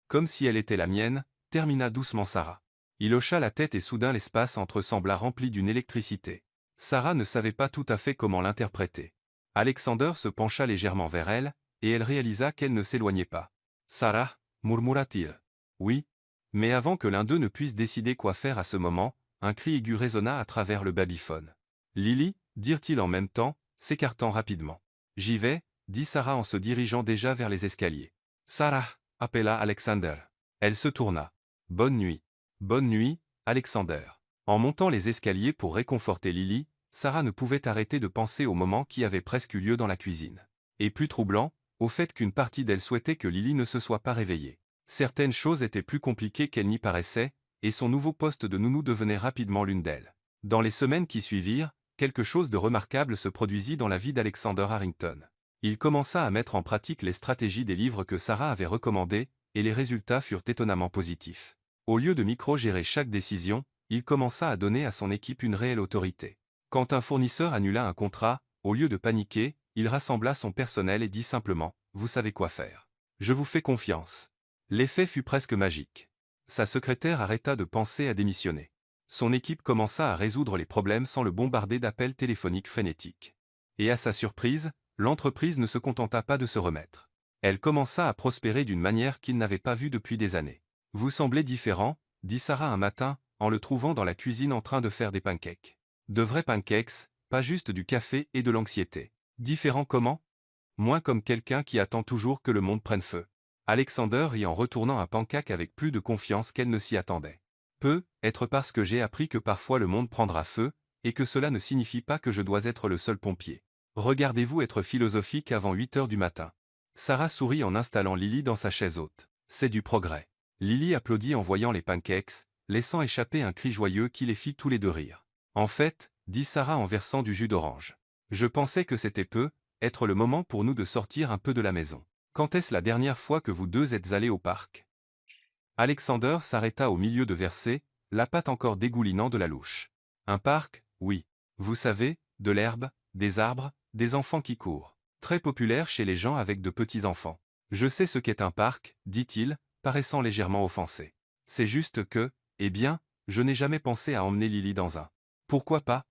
Comme si elle était la mienne, termina doucement Sarah. Il hocha la tête et soudain l'espace entre sembla rempli d'une électricité. Sarah ne savait pas tout à fait comment l'interpréter. Alexander se pencha légèrement vers elle, et elle réalisa qu'elle ne s'éloignait pas. Sarah, murmura-t-il. Oui. Mais avant que l'un d'eux ne puisse décider quoi faire à ce moment, un cri aigu résonna à travers le babyphone. Lily, dirent-ils en même temps, s'écartant rapidement. J'y vais, dit Sarah en se dirigeant déjà vers les escaliers. Sarah, appela Alexander. Elle se tourna. Bonne nuit. Bonne nuit, Alexander. En montant les escaliers pour réconforter Lily, Sarah ne pouvait arrêter de penser au moment qui avait presque eu lieu dans la cuisine. Et plus troublant, au fait qu'une partie d'elle souhaitait que Lily ne se soit pas réveillée. Certaines choses étaient plus compliquées qu'elle n'y paraissait, et son nouveau poste de nounou devenait rapidement l'une d'elles. Dans les semaines qui suivirent, quelque chose de remarquable se produisit dans la vie d'Alexander Harrington. Il commença à mettre en pratique les stratégies des livres que Sarah avait recommandés, et les résultats furent étonnamment positifs. Au lieu de micro-gérer chaque décision, il commença à donner à son équipe une réelle autorité. Quand un fournisseur annula un contrat, au lieu de paniquer, il rassembla son personnel et dit simplement « Vous savez quoi faire. Je vous fais confiance ». L'effet fut presque magique. Sa secrétaire arrêta de penser à démissionner. Son équipe commença à résoudre les problèmes sans le bombarder d'appels téléphoniques frénétiques. Et à sa surprise, l'entreprise ne se contenta pas de se remettre. Elle commença à prospérer d'une manière qu'il n'avait pas vue depuis des années. « Vous semblez différent », dit Sarah un matin, en le trouvant dans la cuisine en train de faire des pancakes. De vrais pancakes, pas juste du café et de l'anxiété. Différent comment? Moins comme quelqu'un qui attend toujours que le monde prenne feu. Alexander rit en retournant un pancake avec plus de confiance qu'elle ne s'y attendait. Peut-être parce que j'ai appris que parfois le monde prendra feu, et que cela ne signifie pas que je dois être le seul pompier. Regardez-vous être philosophique avant 8 heures du matin. Sarah sourit en installant Lily dans sa chaise haute. C'est du progrès. Lily applaudit en voyant les pancakes, laissant échapper un cri joyeux qui les fit tous les deux rire. En fait, dit Sarah en versant du jus d'orange. Je pensais que c'était être le moment pour nous de sortir un peu de la maison. Quand est-ce la dernière fois que vous deux êtes allés au parc? Alexander s'arrêta au milieu de verser, la patte encore dégoulinant de la louche. Un parc, oui. Vous savez, de l'herbe, des arbres, des enfants qui courent. Très populaire chez les gens avec de petits enfants. Je sais ce qu'est un parc, dit-il, paraissant légèrement offensé. C'est juste que, eh bien, je n'ai jamais pensé à emmener Lily dans un. Pourquoi pas?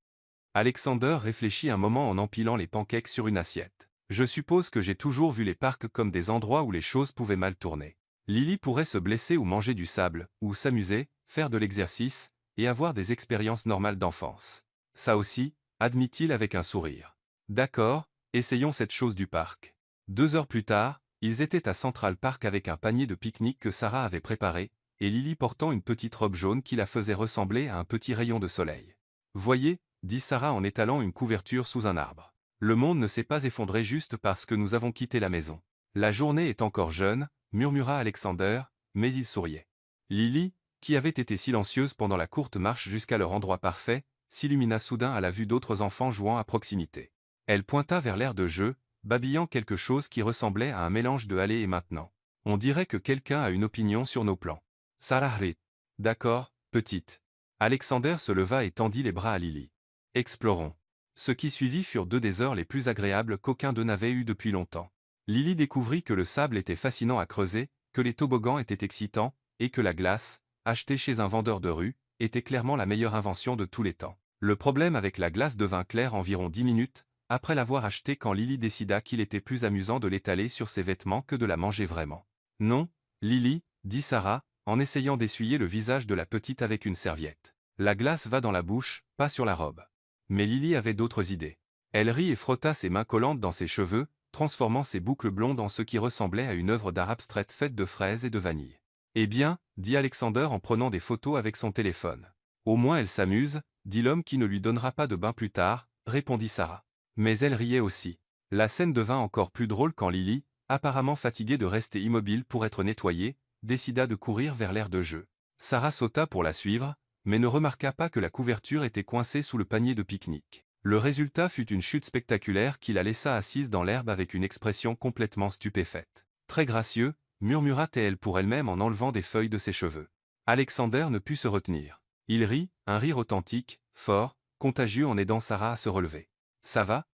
Alexander réfléchit un moment en empilant les pancakes sur une assiette. Je suppose que j'ai toujours vu les parcs comme des endroits où les choses pouvaient mal tourner. Lily pourrait se blesser ou manger du sable, ou s'amuser, faire de l'exercice, et avoir des expériences normales d'enfance. Ça aussi, admit-il avec un sourire. D'accord, essayons cette chose du parc. 2 heures plus tard, ils étaient à Central Park avec un panier de pique-nique que Sarah avait préparé, et Lily portant une petite robe jaune qui la faisait ressembler à un petit rayon de soleil. Voyez, dit Sarah en étalant une couverture sous un arbre. Le monde ne s'est pas effondré juste parce que nous avons quitté la maison. La journée est encore jeune, murmura Alexander, mais il souriait. Lily, qui avait été silencieuse pendant la courte marche jusqu'à leur endroit parfait, s'illumina soudain à la vue d'autres enfants jouant à proximité. Elle pointa vers l'aire de jeu, babillant quelque chose qui ressemblait à un mélange de aller et maintenant. On dirait que quelqu'un a une opinion sur nos plans. Sarah rit. D'accord, petite. Alexander se leva et tendit les bras à Lily. Explorons. Ce qui suivit furent 2 des heures les plus agréables qu'aucun d'eux n'avait eues depuis longtemps. Lily découvrit que le sable était fascinant à creuser, que les toboggans étaient excitants, et que la glace, achetée chez un vendeur de rue, était clairement la meilleure invention de tous les temps. Le problème avec la glace devint clair environ 10 minutes, après l'avoir achetée quand Lily décida qu'il était plus amusant de l'étaler sur ses vêtements que de la manger vraiment. Non, Lily, dit Sarah, en essayant d'essuyer le visage de la petite avec une serviette. La glace va dans la bouche, pas sur la robe. Mais Lily avait d'autres idées. Elle rit et frotta ses mains collantes dans ses cheveux, transformant ses boucles blondes en ce qui ressemblait à une œuvre d'art abstraite faite de fraises et de vanille. Eh bien, dit Alexander en prenant des photos avec son téléphone. Au moins elle s'amuse, dit l'homme qui ne lui donnera pas de bain plus tard, répondit Sarah. Mais elle riait aussi. La scène devint encore plus drôle quand Lily, apparemment fatiguée de rester immobile pour être nettoyée, décida de courir vers l'aire de jeu. Sarah sauta pour la suivre, mais ne remarqua pas que la couverture était coincée sous le panier de pique-nique. Le résultat fut une chute spectaculaire qui la laissa assise dans l'herbe avec une expression complètement stupéfaite. Très gracieux, murmura-t-elle pour elle-même en enlevant des feuilles de ses cheveux. Alexander ne put se retenir. Il rit, un rire authentique, fort, contagieux en aidant Sarah à se relever. Ça va?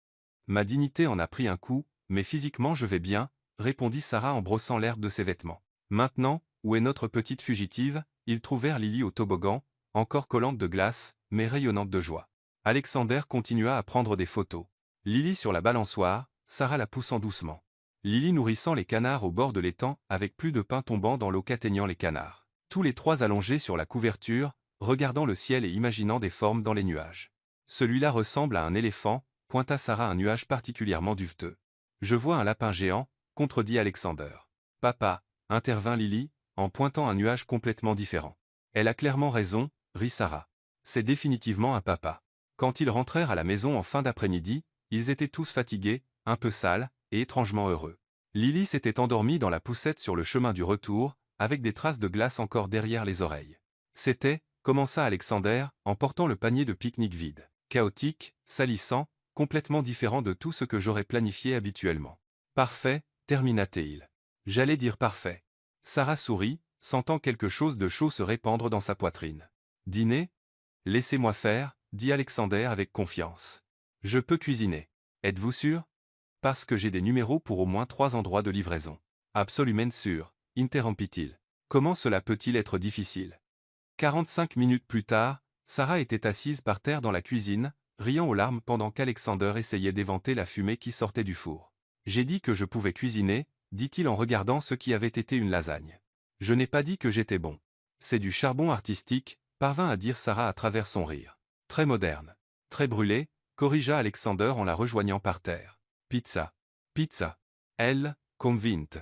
Ma dignité en a pris un coup, mais physiquement je vais bien, répondit Sarah en brossant l'herbe de ses vêtements. Maintenant, où est notre petite fugitive? Ils trouvèrent Lily au toboggan, encore collante de glace, mais rayonnante de joie. Alexander continua à prendre des photos. Lily sur la balançoire, Sarah la poussant doucement. Lily nourrissant les canards au bord de l'étang avec plus de pain tombant dans l'eau qu'atteignant les canards. Tous les trois allongés sur la couverture, regardant le ciel et imaginant des formes dans les nuages. Celui-là ressemble à un éléphant, pointa Sarah un nuage particulièrement duveteux. Je vois un lapin géant, contredit Alexander. Papa, intervint Lily, en pointant un nuage complètement différent. Elle a clairement raison, rit Sarah. C'est définitivement un papa. Quand ils rentrèrent à la maison en fin d'après-midi, ils étaient tous fatigués, un peu sales, et étrangement heureux. Lily s'était endormie dans la poussette sur le chemin du retour, avec des traces de glace encore derrière les oreilles. C'était, commença Alexander, en portant le panier de pique-nique vide, chaotique, salissant, complètement différent de tout ce que j'aurais planifié habituellement. Parfait, termina-t-il. J'allais dire parfait. Sarah sourit, sentant quelque chose de chaud se répandre dans sa poitrine. Dîner? Laissez-moi faire, dit Alexander avec confiance. Je peux cuisiner. Êtes-vous sûr? Parce que j'ai des numéros pour au moins 3 endroits de livraison. Absolument sûr, interrompit-il. Comment cela peut-il être difficile? 45 minutes plus tard, Sarah était assise par terre dans la cuisine, riant aux larmes pendant qu'Alexander essayait d'éventer la fumée qui sortait du four. J'ai dit que je pouvais cuisiner, dit-il en regardant ce qui avait été une lasagne. Je n'ai pas dit que j'étais bon. C'est du charbon artistique, parvint à dire Sarah à travers son rire. Très moderne. Très brûlé, corrigea Alexander en la rejoignant par terre. Pizza. Pizza. Elle, convinte.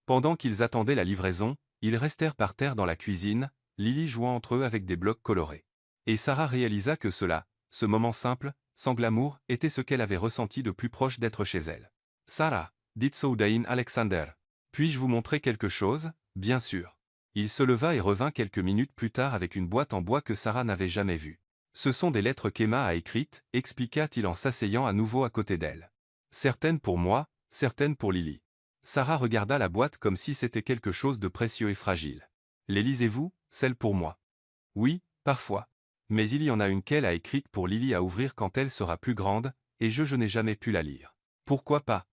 Pendant qu'ils attendaient la livraison, ils restèrent par terre dans la cuisine, Lily jouant entre eux avec des blocs colorés. Et Sarah réalisa que cela, ce moment simple, sans glamour, était ce qu'elle avait ressenti de plus proche d'être chez elle. Sarah, dit Soudain Alexander. Puis-je vous montrer quelque chose? Bien sûr. Il se leva et revint quelques minutes plus tard avec une boîte en bois que Sarah n'avait jamais vue. Ce sont des lettres qu'Emma a écrites, expliqua-t-il en s'asseyant à nouveau à côté d'elle. Certaines pour moi, certaines pour Lily. Sarah regarda la boîte comme si c'était quelque chose de précieux et fragile. Les lisez-vous, celles pour moi? Oui, parfois. Mais il y en a une qu'elle a écrite pour Lily à ouvrir quand elle sera plus grande, et je n'ai jamais pu la lire. Pourquoi pas?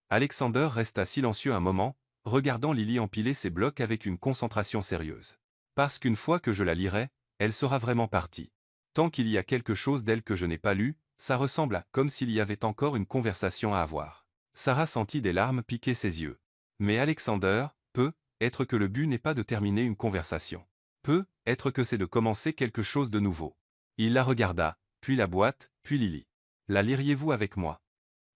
Alexander resta silencieux un moment, regardant Lily empiler ses blocs avec une concentration sérieuse. Parce qu'une fois que je la lirai, elle sera vraiment partie. Tant qu'il y a quelque chose d'elle que je n'ai pas lu, ça ressemble à comme s'il y avait encore une conversation à avoir. Sarah sentit des larmes piquer ses yeux. Mais Alexander, peut être que le but n'est pas de terminer une conversation. Peut être que c'est de commencer quelque chose de nouveau. Il la regarda, puis la boîte, puis Lily. La liriez-vous avec moi?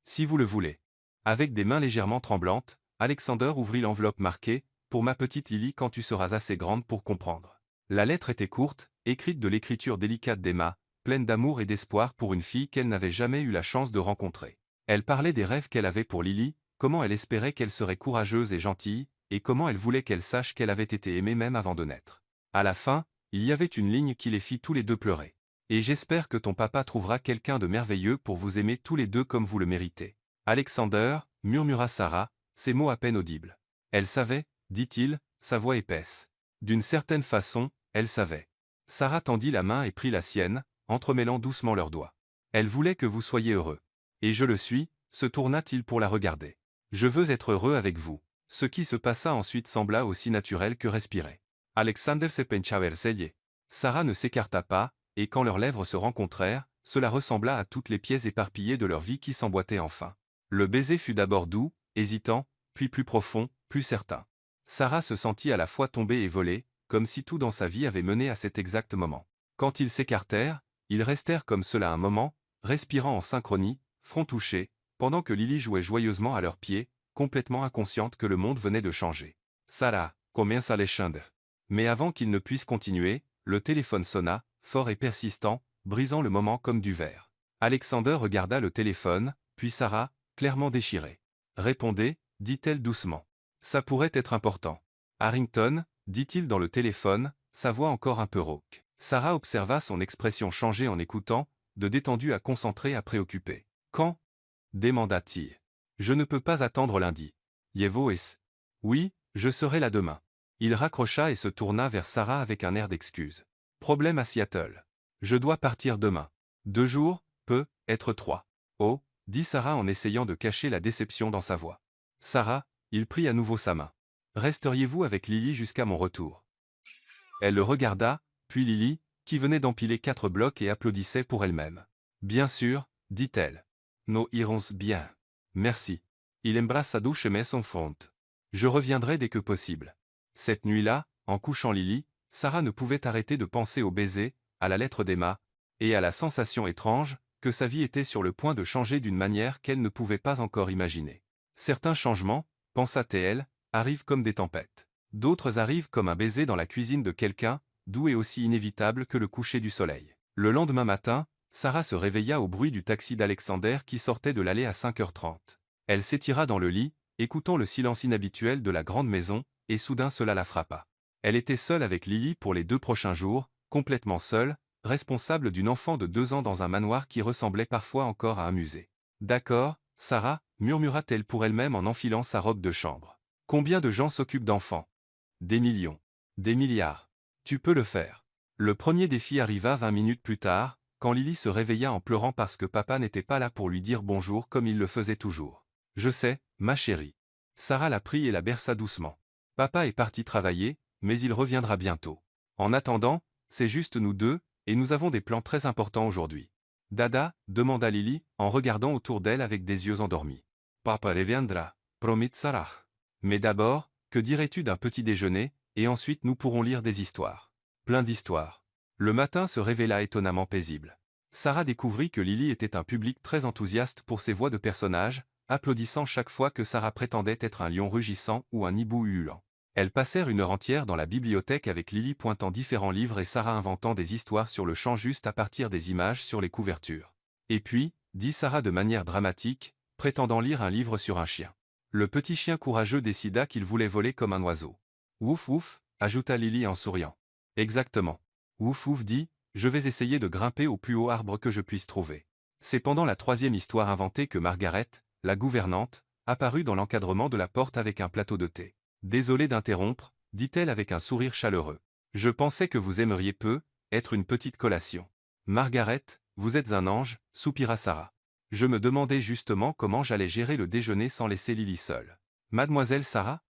Si vous le voulez. Avec des mains légèrement tremblantes, Alexander ouvrit l'enveloppe marquée « Pour ma petite Lily quand tu seras assez grande pour comprendre ». La lettre était courte, écrite de l'écriture délicate d'Emma, pleine d'amour et d'espoir pour une fille qu'elle n'avait jamais eu la chance de rencontrer. Elle parlait des rêves qu'elle avait pour Lily, comment elle espérait qu'elle serait courageuse et gentille, et comment elle voulait qu'elle sache qu'elle avait été aimée même avant de naître. À la fin, il y avait une ligne qui les fit tous les deux pleurer. Et j'espère que ton papa trouvera quelqu'un de merveilleux pour vous aimer tous les deux comme vous le méritez. Alexander, murmura Sarah, ces mots à peine audibles. Elle savait, dit-il, sa voix épaisse. D'une certaine façon, elle savait. Sarah tendit la main et prit la sienne, entremêlant doucement leurs doigts. Elle voulait que vous soyez heureux. Et je le suis, se tourna-t-il pour la regarder. Je veux être heureux avec vous. Ce qui se passa ensuite sembla aussi naturel que respirer. Alexander se pencha vers ella. Sarah ne s'écarta pas, et quand leurs lèvres se rencontrèrent, cela ressembla à toutes les pièces éparpillées de leur vie qui s'emboîtaient enfin. Le baiser fut d'abord doux, hésitant, puis plus profond, plus certain. Sarah se sentit à la fois tomber et voler, comme si tout dans sa vie avait mené à cet exact moment. Quand ils s'écartèrent, ils restèrent comme cela un moment, respirant en synchronie, front touché, pendant que Lily jouait joyeusement à leurs pieds, complètement inconsciente que le monde venait de changer. Sarah, comienza Alexander. Mais avant qu'il ne puisse continuer, le téléphone sonna, fort et persistant, brisant le moment comme du verre. Alexander regarda le téléphone, puis Sarah, clairement déchirée. Répondez, dit-elle doucement. Ça pourrait être important. Harrington, dit-il dans le téléphone, sa voix encore un peu rauque. Sarah observa son expression changer en écoutant, de détendu à concentré à préoccupé. Quand? Demanda-t-il. Je ne peux pas attendre lundi. Yevoes. Oui, je serai là demain. Il raccrocha et se tourna vers Sarah avec un air d'excuse. Problème à Seattle. Je dois partir demain. 2 jours, peut être 3. Oh, dit Sarah en essayant de cacher la déception dans sa voix. Sarah, il prit à nouveau sa main. Resteriez-vous avec Lily jusqu'à mon retour? Elle le regarda, puis Lily, qui venait d'empiler 4 blocs et applaudissait pour elle-même. Bien sûr, dit-elle. Nous irons bien. Merci. Il embrassa doucement son front. Je reviendrai dès que possible. Cette nuit-là, en couchant Lily, Sarah ne pouvait arrêter de penser au baiser, à la lettre d'Emma, et à la sensation étrange, que sa vie était sur le point de changer d'une manière qu'elle ne pouvait pas encore imaginer. Certains changements, pensa-t-elle, arrivent comme des tempêtes. D'autres arrivent comme un baiser dans la cuisine de quelqu'un, doux et aussi inévitable que le coucher du soleil. Le lendemain matin, Sarah se réveilla au bruit du taxi d'Alexander qui sortait de l'allée à 5h30. Elle s'étira dans le lit, écoutant le silence inhabituel de la grande maison, et soudain cela la frappa. Elle était seule avec Lily pour les 2 prochains jours, complètement seule, responsable d'une enfant de 2 ans dans un manoir qui ressemblait parfois encore à un musée. « D'accord, Sarah » murmura-t-elle pour elle-même en enfilant sa robe de chambre. « Combien de gens s'occupent d'enfants ? Des millions. Des milliards. Tu peux le faire. » Le premier défi arriva 20 minutes plus tard, quand Lily se réveilla en pleurant parce que papa n'était pas là pour lui dire bonjour comme il le faisait toujours. « Je sais, ma chérie. » Sarah la prit et la berça doucement. « Papa est parti travailler, mais il reviendra bientôt. En attendant, c'est juste nous deux, et nous avons des plans très importants aujourd'hui. » « Dada » demanda Lily, en regardant autour d'elle avec des yeux endormis. « Papa reviendra, promit Sarah. Mais d'abord, que dirais-tu d'un petit déjeuner, et ensuite nous pourrons lire des histoires. » Plein d'histoires. Le matin se révéla étonnamment paisible. Sarah découvrit que Lily était un public très enthousiaste pour ses voix de personnages, applaudissant chaque fois que Sarah prétendait être un lion rugissant ou un hibou ululant. Elles passèrent une heure entière dans la bibliothèque avec Lily pointant différents livres et Sarah inventant des histoires sur le champ juste à partir des images sur les couvertures. Et puis, dit Sarah de manière dramatique, prétendant lire un livre sur un chien. Le petit chien courageux décida qu'il voulait voler comme un oiseau. Ouf ouf, ajouta Lily en souriant. Exactement. Ouf ouf dit, je vais essayer de grimper au plus haut arbre que je puisse trouver. C'est pendant la 3e histoire inventée que Margaret, la gouvernante, apparut dans l'encadrement de la porte avec un plateau de thé. Désolée d'interrompre, dit-elle avec un sourire chaleureux. Je pensais que vous aimeriez peu, être une petite collation. Margaret, vous êtes un ange, soupira Sarah. Je me demandais justement comment j'allais gérer le déjeuner sans laisser Lily seule. Mademoiselle Sarah ?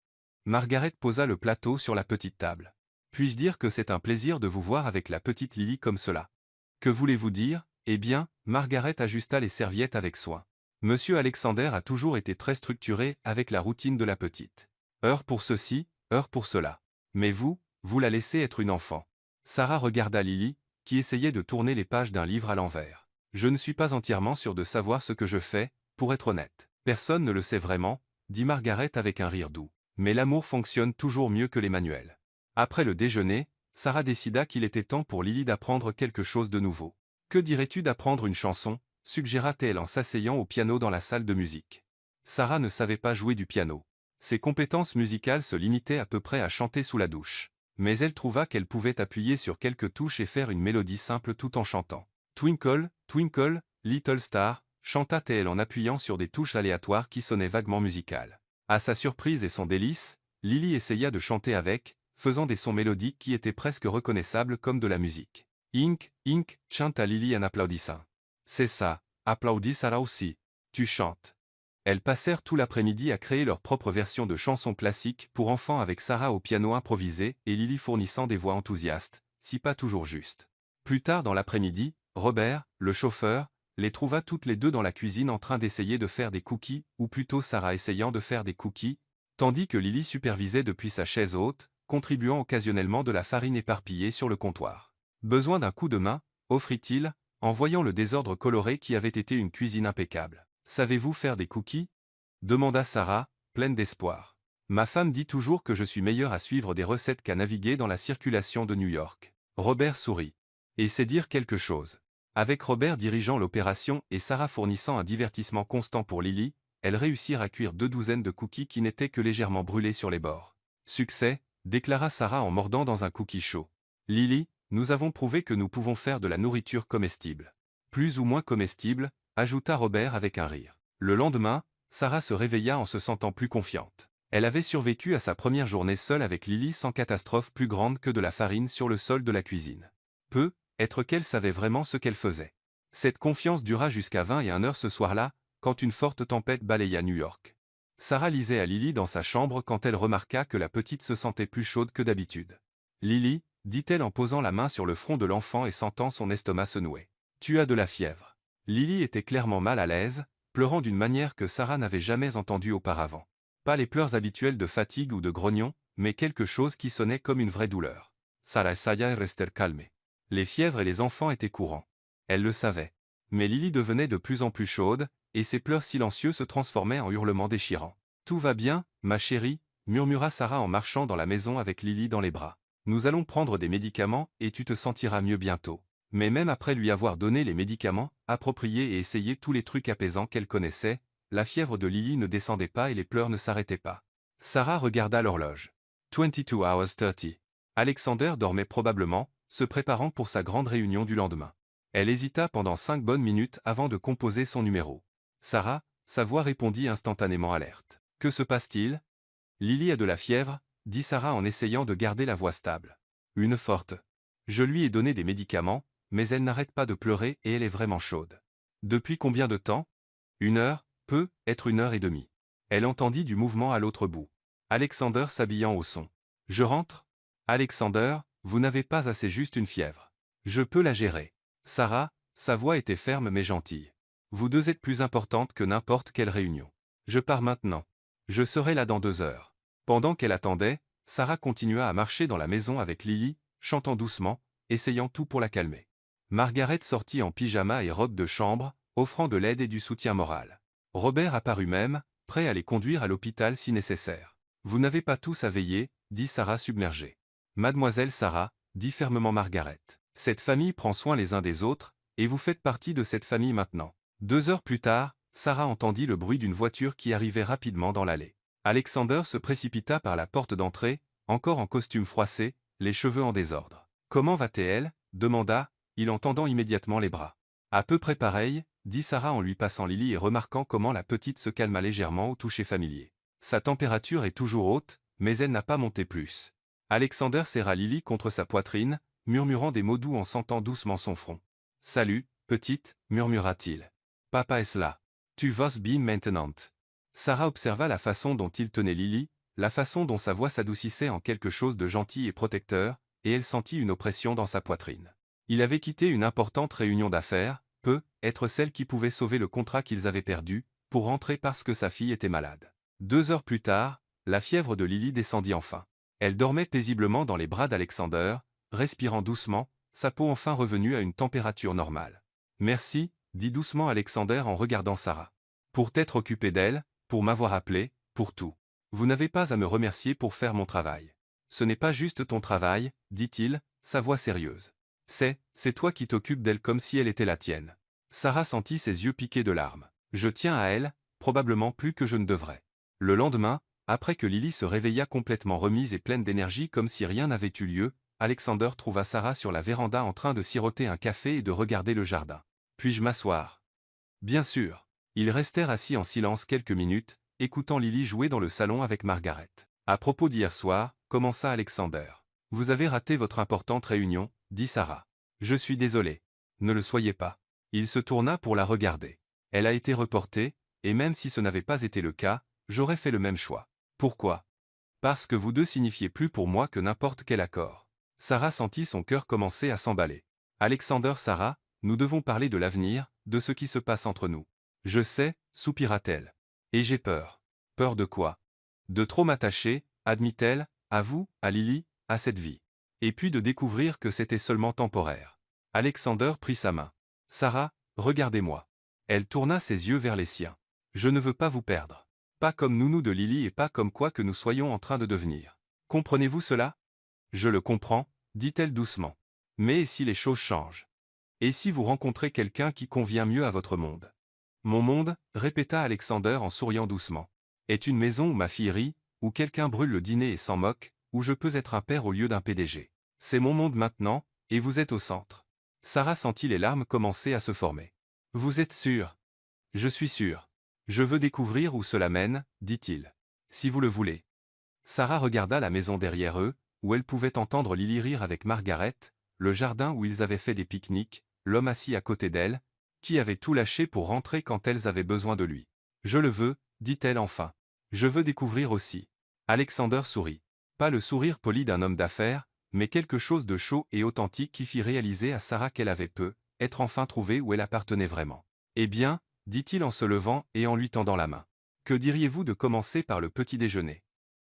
Margaret posa le plateau sur la petite table. Puis-je dire que c'est un plaisir de vous voir avec la petite Lily comme cela ? Que voulez-vous dire ? Eh bien, Margaret ajusta les serviettes avec soin. Monsieur Alexander a toujours été très structuré avec la routine de la petite. Heure pour ceci, heure pour cela. Mais vous la laissez être une enfant. Sarah regarda Lily, qui essayait de tourner les pages d'un livre à l'envers. Je ne suis pas entièrement sûre de savoir ce que je fais, pour être honnête. Personne ne le sait vraiment, dit Margaret avec un rire doux. Mais l'amour fonctionne toujours mieux que les manuels. Après le déjeuner, Sarah décida qu'il était temps pour Lily d'apprendre quelque chose de nouveau. Que dirais-tu d'apprendre une chanson ? Suggéra-t-elle en s'asseyant au piano dans la salle de musique. Sarah ne savait pas jouer du piano. Ses compétences musicales se limitaient à peu près à chanter sous la douche. Mais elle trouva qu'elle pouvait appuyer sur quelques touches et faire une mélodie simple tout en chantant. Twinkle, twinkle, little star, chanta-t-elle en appuyant sur des touches aléatoires qui sonnaient vaguement musicales. À sa surprise et son délice, Lily essaya de chanter avec, faisant des sons mélodiques qui étaient presque reconnaissables comme de la musique. Ink, ink, chanta Lily en applaudissant. C'est ça, applaudis Sarah aussi. Tu chantes. Elles passèrent tout l'après-midi à créer leur propre version de chansons classiques pour enfants avec Sarah au piano improvisé et Lily fournissant des voix enthousiastes, si pas toujours justes. Plus tard dans l'après-midi, Robert, le chauffeur, les trouva toutes les deux dans la cuisine en train d'essayer de faire des cookies, ou plutôt Sarah essayant de faire des cookies, tandis que Lily supervisait depuis sa chaise haute, contribuant occasionnellement de la farine éparpillée sur le comptoir. Besoin d'un coup de main, offrit-il, en voyant le désordre coloré qui avait été une cuisine impeccable. Savez-vous faire des cookies ? Demanda Sarah, pleine d'espoir. Ma femme dit toujours que je suis meilleure à suivre des recettes qu'à naviguer dans la circulation de New York. Robert sourit. Et c'est dire quelque chose. Avec Robert dirigeant l'opération et Sarah fournissant un divertissement constant pour Lily, elles réussirent à cuire 2 douzaines de cookies qui n'étaient que légèrement brûlés sur les bords. Succès, déclara Sarah en mordant dans un cookie chaud. Lily, nous avons prouvé que nous pouvons faire de la nourriture comestible. Plus ou moins comestible, ajouta Robert avec un rire. Le lendemain, Sarah se réveilla en se sentant plus confiante. Elle avait survécu à sa première journée seule avec Lily sans catastrophe plus grande que de la farine sur le sol de la cuisine. Être qu'elle savait vraiment ce qu'elle faisait. Cette confiance dura jusqu'à 21h ce soir-là, quand une forte tempête balaya New York. Sarah lisait à Lily dans sa chambre quand elle remarqua que la petite se sentait plus chaude que d'habitude. « Lily » dit-elle en posant la main sur le front de l'enfant et sentant son estomac se nouer. « Tu as de la fièvre. » Lily était clairement mal à l'aise, pleurant d'une manière que Sarah n'avait jamais entendue auparavant. Pas les pleurs habituels de fatigue ou de grognon, mais quelque chose qui sonnait comme une vraie douleur. Sarah essaya de rester calmée. Les fièvres et les enfants étaient courants. Elle le savait. Mais Lily devenait de plus en plus chaude, et ses pleurs silencieux se transformaient en hurlements déchirants. « Tout va bien, ma chérie ?» murmura Sarah en marchant dans la maison avec Lily dans les bras. « Nous allons prendre des médicaments et tu te sentiras mieux bientôt. » Mais même après lui avoir donné les médicaments appropriés et essayé tous les trucs apaisants qu'elle connaissait, la fièvre de Lily ne descendait pas et les pleurs ne s'arrêtaient pas. Sarah regarda l'horloge. 22 hours 30. Alexander dormait probablement, se préparant pour sa grande réunion du lendemain. Elle hésita pendant 5 bonnes minutes avant de composer son numéro. Sarah, sa voix répondit instantanément alerte. « Que se passe-t-il » ? Lily a de la fièvre, dit Sarah en essayant de garder la voix stable. Une forte. Je lui ai donné des médicaments, mais elle n'arrête pas de pleurer et elle est vraiment chaude. Depuis combien de temps ? 1 heure, peut être 1 heure et demie. Elle entendit du mouvement à l'autre bout. Alexander s'habillant au son. Je rentre ? Alexander, vous n'avez pas assez juste une fièvre. Je peux la gérer. Sarah, sa voix était ferme mais gentille. Vous deux êtes plus importante que n'importe quelle réunion. Je pars maintenant. Je serai là dans 2 heures. Pendant qu'elle attendait, Sarah continua à marcher dans la maison avec Lily, chantant doucement, essayant tout pour la calmer. Margaret sortit en pyjama et robe de chambre, offrant de l'aide et du soutien moral. Robert apparut même, prêt à les conduire à l'hôpital si nécessaire. Vous n'avez pas tous à veiller, dit Sarah submergée. Mademoiselle Sarah, dit fermement Margaret. Cette famille prend soin les uns des autres, et vous faites partie de cette famille maintenant. 2 heures plus tard, Sarah entendit le bruit d'une voiture qui arrivait rapidement dans l'allée. Alexander se précipita par la porte d'entrée, encore en costume froissé, les cheveux en désordre. Comment va-t-elle ? Demanda-il en tendant immédiatement les bras. À peu près pareil, dit Sarah en lui passant Lily et remarquant comment la petite se calma légèrement au toucher familier. Sa température est toujours haute, mais elle n'a pas monté plus. Alexander serra Lily contre sa poitrine, murmurant des mots doux en sentant doucement son front. « Salut, petite, murmura-t-il. Papa est là. Tu vas bien maintenant. » Sarah observa la façon dont il tenait Lily, la façon dont sa voix s'adoucissait en quelque chose de gentil et protecteur, et elle sentit une oppression dans sa poitrine. Il avait quitté une importante réunion d'affaires, être celle qui pouvait sauver le contrat qu'ils avaient perdu, pour rentrer parce que sa fille était malade. 2 heures plus tard, la fièvre de Lily descendit enfin. Elle dormait paisiblement dans les bras d'Alexander, respirant doucement, sa peau enfin revenue à une température normale. « Merci, » dit doucement Alexander en regardant Sarah. « Pour t'être occupé d'elle, pour m'avoir appelé, pour tout. Vous n'avez pas à me remercier pour faire mon travail. Ce n'est pas juste ton travail, dit-il, sa voix sérieuse. C'est toi qui t'occupes d'elle comme si elle était la tienne. » Sarah sentit ses yeux piqués de larmes. « Je tiens à elle, probablement plus que je ne devrais. » Le lendemain, après que Lily se réveilla complètement remise et pleine d'énergie comme si rien n'avait eu lieu, Alexander trouva Sarah sur la véranda en train de siroter un café et de regarder le jardin. « Puis-je m'asseoir » ? Bien sûr. Ils restèrent assis en silence quelques minutes, écoutant Lily jouer dans le salon avec Margaret. « À propos d'hier soir, » commença Alexander. « Vous avez raté votre importante réunion, » dit Sarah. « Je suis désolé. Ne le soyez pas. » Il se tourna pour la regarder. Elle a été reportée, et même si ce n'avait pas été le cas, j'aurais fait le même choix. Pourquoi ? Parce que vous deux signifiez plus pour moi que n'importe quel accord. Sarah sentit son cœur commencer à s'emballer. Alexander, Sarah, nous devons parler de l'avenir, de ce qui se passe entre nous. Je sais, soupira-t-elle. Et j'ai peur. Peur de quoi ? De trop m'attacher, admit-elle, à vous, à Lily, à cette vie. Et puis de découvrir que c'était seulement temporaire. Alexander prit sa main. Sarah, regardez-moi. Elle tourna ses yeux vers les siens. Je ne veux pas vous perdre. Pas comme nounou de Lily et pas comme quoi que nous soyons en train de devenir. Comprenez-vous cela ? Je le comprends, dit-elle doucement. Mais et si les choses changent ? Et si vous rencontrez quelqu'un qui convient mieux à votre monde ? Mon monde, répéta Alexander en souriant doucement, est une maison où ma fille rit, où quelqu'un brûle le dîner et s'en moque, où je peux être un père au lieu d'un PDG. C'est mon monde maintenant, et vous êtes au centre. Sarah sentit les larmes commencer à se former. Vous êtes sûr ? Je suis sûr. Je veux découvrir où cela mène, dit-il. Si vous le voulez. Sarah regarda la maison derrière eux, où elle pouvait entendre Lily rire avec Margaret, le jardin où ils avaient fait des pique-niques, l'homme assis à côté d'elle, qui avait tout lâché pour rentrer quand elles avaient besoin de lui. Je le veux, dit-elle enfin. Je veux découvrir aussi. Alexander sourit. Pas le sourire poli d'un homme d'affaires, mais quelque chose de chaud et authentique qui fit réaliser à Sarah qu'elle avait être enfin trouvée où elle appartenait vraiment. Eh bien, dit-il en se levant et en lui tendant la main. Que diriez-vous de commencer par le petit déjeuner ?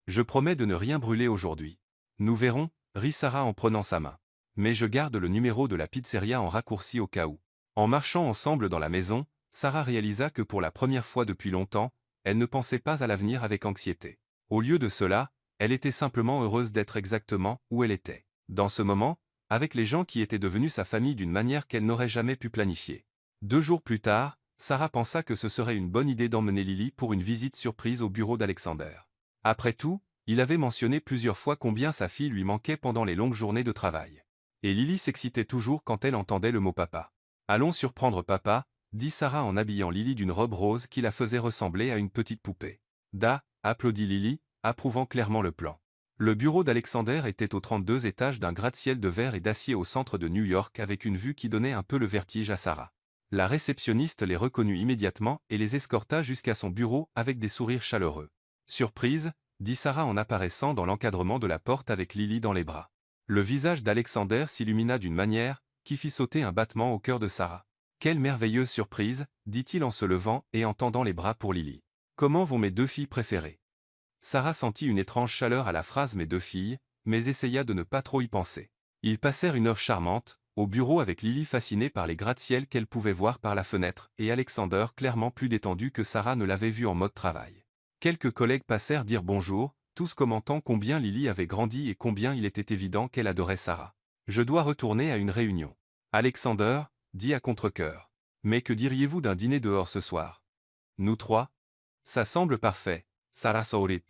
Je promets de ne rien brûler aujourd'hui. Nous verrons, rit Sarah en prenant sa main. Mais je garde le numéro de la pizzeria en raccourci au cas où. En marchant ensemble dans la maison, Sarah réalisa que pour la première fois depuis longtemps, elle ne pensait pas à l'avenir avec anxiété. Au lieu de cela, elle était simplement heureuse d'être exactement où elle était. Dans ce moment, avec les gens qui étaient devenus sa famille d'une manière qu'elle n'aurait jamais pu planifier. 2 jours plus tard, Sarah pensa que ce serait une bonne idée d'emmener Lily pour une visite surprise au bureau d'Alexander. Après tout, il avait mentionné plusieurs fois combien sa fille lui manquait pendant les longues journées de travail. Et Lily s'excitait toujours quand elle entendait le mot papa. « Allons surprendre papa », dit Sarah en habillant Lily d'une robe rose qui la faisait ressembler à une petite poupée. « Da », applaudit Lily, approuvant clairement le plan. Le bureau d'Alexander était au 32 étage d'un gratte-ciel de verre et d'acier au centre de New York avec une vue qui donnait un peu le vertige à Sarah. La réceptionniste les reconnut immédiatement et les escorta jusqu'à son bureau avec des sourires chaleureux. « Surprise », dit Sarah en apparaissant dans l'encadrement de la porte avec Lily dans les bras. Le visage d'Alexander s'illumina d'une manière qui fit sauter un battement au cœur de Sarah. « Quelle merveilleuse surprise », dit-il en se levant et en tendant les bras pour Lily. « Comment vont mes 2 filles préférées ?» Sarah sentit une étrange chaleur à la phrase « mes 2 filles », mais essaya de ne pas trop y penser. Ils passèrent une heure charmante, au bureau avec Lily fascinée par les gratte-ciel qu'elle pouvait voir par la fenêtre et Alexander clairement plus détendu que Sarah ne l'avait vu en mode travail. Quelques collègues passèrent dire bonjour, tous commentant combien Lily avait grandi et combien il était évident qu'elle adorait Sarah. « Je dois retourner à une réunion. » Alexander, dit à contre-cœur. « Mais que diriez-vous d'un dîner dehors ce soir? » « Nous 3 ?»« Ça semble parfait, Sarah Saurit.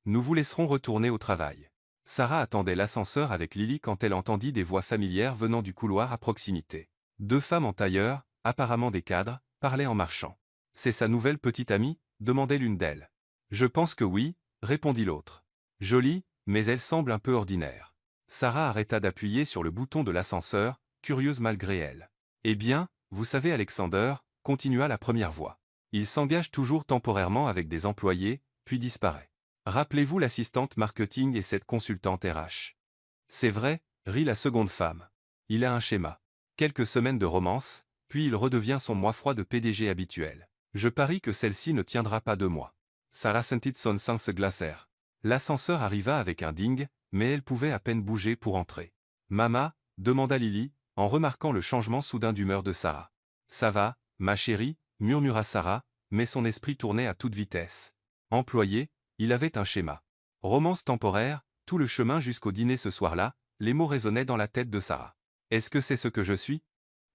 Nous vous laisserons retourner au travail. » Sarah attendait l'ascenseur avec Lily quand elle entendit des voix familières venant du couloir à proximité. 2 femmes en tailleur, apparemment des cadres, parlaient en marchant. « C'est sa nouvelle petite amie ?» demandait l'une d'elles. « Je pense que oui », répondit l'autre. « Jolie, mais elle semble un peu ordinaire. » Sarah arrêta d'appuyer sur le bouton de l'ascenseur, curieuse malgré elle. « Eh bien, vous savez Alexander, » continua la première voix. « Il s'engage toujours temporairement avec des employés, puis disparaît. Rappelez-vous l'assistante marketing et cette consultante RH. » « C'est vrai, » rit la seconde femme. « Il a un schéma. Quelques semaines de romance, puis il redevient son moi-froid de PDG habituel. Je parie que celle-ci ne tiendra pas 2 mois. » Sarah sentit son sang se glacer. L'ascenseur arriva avec un ding, mais elle pouvait à peine bouger pour entrer. « Mama ?» demanda Lily, en remarquant le changement soudain d'humeur de Sarah. « Ça va, ma chérie ?» murmura Sarah, mais son esprit tournait à toute vitesse. Employé, il avait un schéma. Romance temporaire, tout le chemin jusqu'au dîner ce soir-là, les mots résonnaient dans la tête de Sarah. Est-ce que c'est ce que je suis?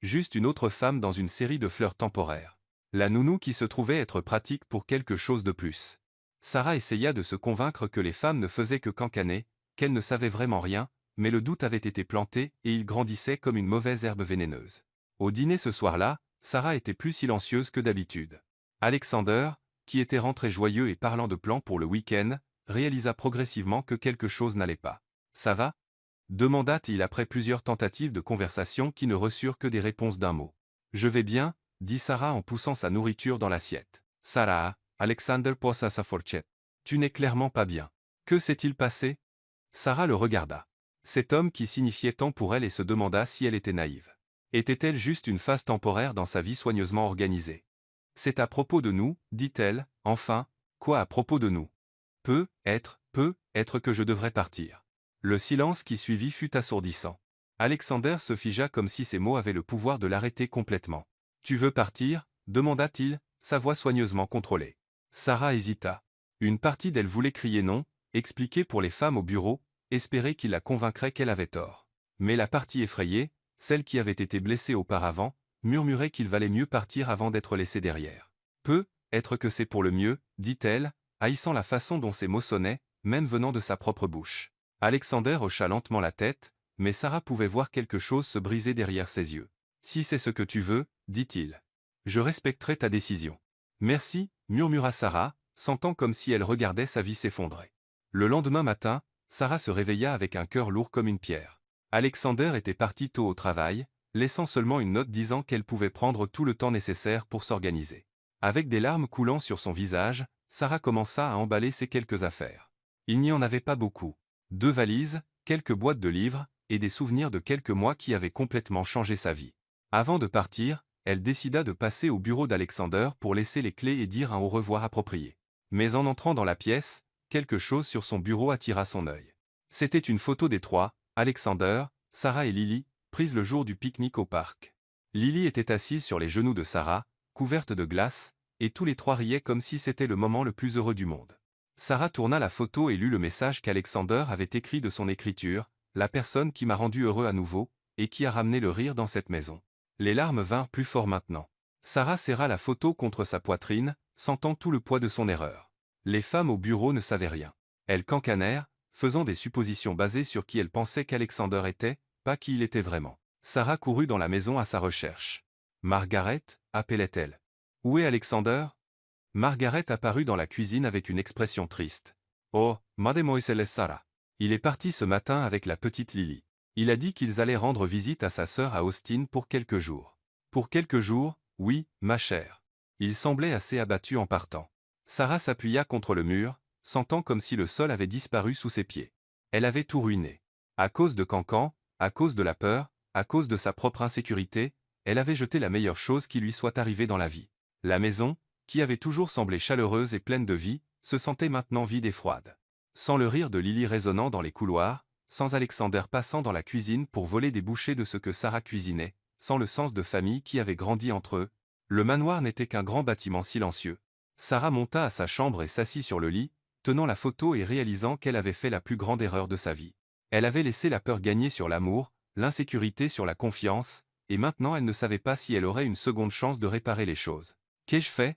Juste une autre femme dans une série de fleurs temporaires. La nounou qui se trouvait être pratique pour quelque chose de plus. Sarah essaya de se convaincre que les femmes ne faisaient que cancaner, qu'elle ne savait vraiment rien, mais le doute avait été planté et il grandissait comme une mauvaise herbe vénéneuse. Au dîner ce soir-là, Sarah était plus silencieuse que d'habitude. Alexander, qui était rentré joyeux et parlant de plans pour le week-end, réalisa progressivement que quelque chose n'allait pas. « Ça va ?» demanda-t-il après plusieurs tentatives de conversation qui ne reçurent que des réponses d'un mot. « Je vais bien », dit Sarah en poussant sa nourriture dans l'assiette. « Sarah, Alexander posa sa fourchette. Tu n'es clairement pas bien. Que s'est-il passé ?» Sarah le regarda. Cet homme qui signifiait tant pour elle et se demanda si elle était naïve. Était-elle juste une phase temporaire dans sa vie soigneusement organisée? « C'est à propos de nous, dit-elle, enfin, quoi à propos de nous? Peut être que je devrais partir. » Le silence qui suivit fut assourdissant. Alexander se figea comme si ces mots avaient le pouvoir de l'arrêter complètement. « Tu veux partir ?» demanda-t-il, sa voix soigneusement contrôlée. Sarah hésita. Une partie d'elle voulait crier non, expliquer pour les femmes au bureau, espérer qu'il la convaincrait qu'elle avait tort. Mais la partie effrayée, celle qui avait été blessée auparavant, murmurait qu'il valait mieux partir avant d'être laissé derrière. « Peut être que c'est pour le mieux, dit-elle, haïssant la façon dont ces mots sonnaient, même venant de sa propre bouche. Alexander hocha lentement la tête, mais Sarah pouvait voir quelque chose se briser derrière ses yeux. « Si c'est ce que tu veux, dit-il. Je respecterai ta décision. »« Merci, » murmura Sarah, sentant comme si elle regardait sa vie s'effondrer. Le lendemain matin, Sarah se réveilla avec un cœur lourd comme une pierre. Alexander était parti tôt au travail, laissant seulement une note disant qu'elle pouvait prendre tout le temps nécessaire pour s'organiser. Avec des larmes coulant sur son visage, Sarah commença à emballer ses quelques affaires. Il n'y en avait pas beaucoup. 2 valises, quelques boîtes de livres, et des souvenirs de quelques mois qui avaient complètement changé sa vie. Avant de partir, elle décida de passer au bureau d'Alexander pour laisser les clés et dire un au revoir approprié. Mais en entrant dans la pièce, quelque chose sur son bureau attira son œil. C'était une photo des 3, Alexander, Sarah et Lily, prise le jour du pique-nique au parc. Lily était assise sur les genoux de Sarah, couverte de glace, et tous les trois riaient comme si c'était le moment le plus heureux du monde. Sarah tourna la photo et lut le message qu'Alexander avait écrit de son écriture, « La personne qui m'a rendu heureux à nouveau, et qui a ramené le rire dans cette maison. » Les larmes vinrent plus fort maintenant. Sarah serra la photo contre sa poitrine, sentant tout le poids de son erreur. Les femmes au bureau ne savaient rien. Elles cancanèrent, faisant des suppositions basées sur qui elles pensaient qu'Alexander était, pas qui il était vraiment. Sarah courut dans la maison à sa recherche. « Margaret » appelait-elle. « Où est Alexander ?» Margaret apparut dans la cuisine avec une expression triste. « Oh, mademoiselle Sarah. Il est parti ce matin avec la petite Lily. Il a dit qu'ils allaient rendre visite à sa sœur à Austin pour quelques jours. » « Pour quelques jours, oui, ma chère. » Il semblait assez abattu en partant. Sarah s'appuya contre le mur, sentant comme si le sol avait disparu sous ses pieds. Elle avait tout ruiné. À cause de Cancan, à cause de la peur, à cause de sa propre insécurité, elle avait jeté la meilleure chose qui lui soit arrivée dans la vie. La maison, qui avait toujours semblé chaleureuse et pleine de vie, se sentait maintenant vide et froide. Sans le rire de Lily résonnant dans les couloirs, sans Alexander passant dans la cuisine pour voler des bouchées de ce que Sarah cuisinait, sans le sens de famille qui avait grandi entre eux, le manoir n'était qu'un grand bâtiment silencieux. Sarah monta à sa chambre et s'assit sur le lit, tenant la photo et réalisant qu'elle avait fait la plus grande erreur de sa vie. Elle avait laissé la peur gagner sur l'amour, l'insécurité sur la confiance, et maintenant elle ne savait pas si elle aurait une seconde chance de réparer les choses. « Qu'ai-je fait »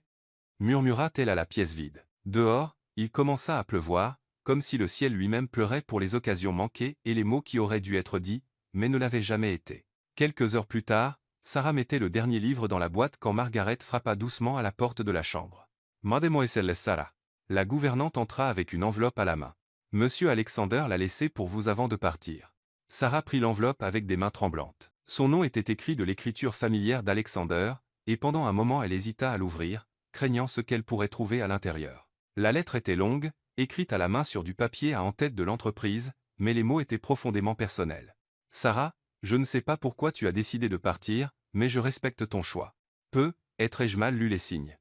murmura-t-elle à la pièce vide. Dehors, il commença à pleuvoir, comme si le ciel lui-même pleurait pour les occasions manquées et les mots qui auraient dû être dits, mais ne l'avaient jamais été. Quelques heures plus tard, Sarah mettait le dernier livre dans la boîte quand Margaret frappa doucement à la porte de la chambre. « Mademoiselle Sarah. » La gouvernante entra avec une enveloppe à la main. « Monsieur Alexander l'a laissée pour vous avant de partir. » Sarah prit l'enveloppe avec des mains tremblantes. Son nom était écrit de l'écriture familière d'Alexander, et pendant un moment elle hésita à l'ouvrir, craignant ce qu'elle pourrait trouver à l'intérieur. La lettre était longue, écrite à la main sur du papier à en-tête de l'entreprise, mais les mots étaient profondément personnels. « Sarah, je ne sais pas pourquoi tu as décidé de partir, mais je respecte ton choix. Être-je mal lu les signes.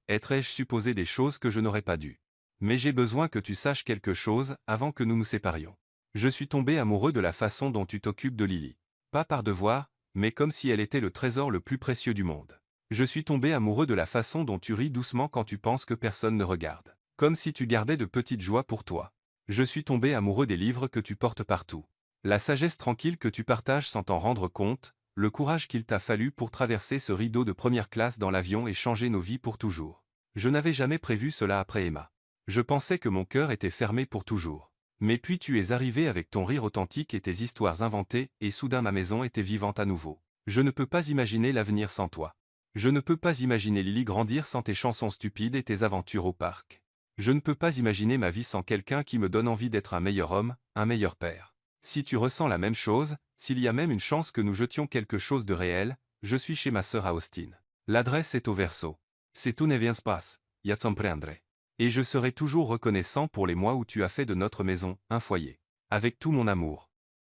Être-je supposé des choses que je n'aurais pas dû. Mais j'ai besoin que tu saches quelque chose avant que nous nous séparions. Je suis tombé amoureux de la façon dont tu t'occupes de Lily. Pas par devoir, mais comme si elle était le trésor le plus précieux du monde. Je suis tombé amoureux de la façon dont tu ris doucement quand tu penses que personne ne regarde. Comme si tu gardais de petites joies pour toi. Je suis tombé amoureux des livres que tu portes partout. La sagesse tranquille que tu partages sans t'en rendre compte, le courage qu'il t'a fallu pour traverser ce rideau de première classe dans l'avion et changer nos vies pour toujours. Je n'avais jamais prévu cela après Emma. Je pensais que mon cœur était fermé pour toujours. Mais puis tu es arrivé avec ton rire authentique et tes histoires inventées, et soudain ma maison était vivante à nouveau. Je ne peux pas imaginer l'avenir sans toi. Je ne peux pas imaginer Lily grandir sans tes chansons stupides et tes aventures au parc. Je ne peux pas imaginer ma vie sans quelqu'un qui me donne envie d'être un meilleur homme, un meilleur père. Si tu ressens la même chose, s'il y a même une chance que nous jetions quelque chose de réel, je suis chez ma sœur à Austin. L'adresse est au verso. Si tu ne viens pas, ya te prendrai. Et je serai toujours reconnaissant pour les mois où tu as fait de notre maison un foyer. Avec tout mon amour.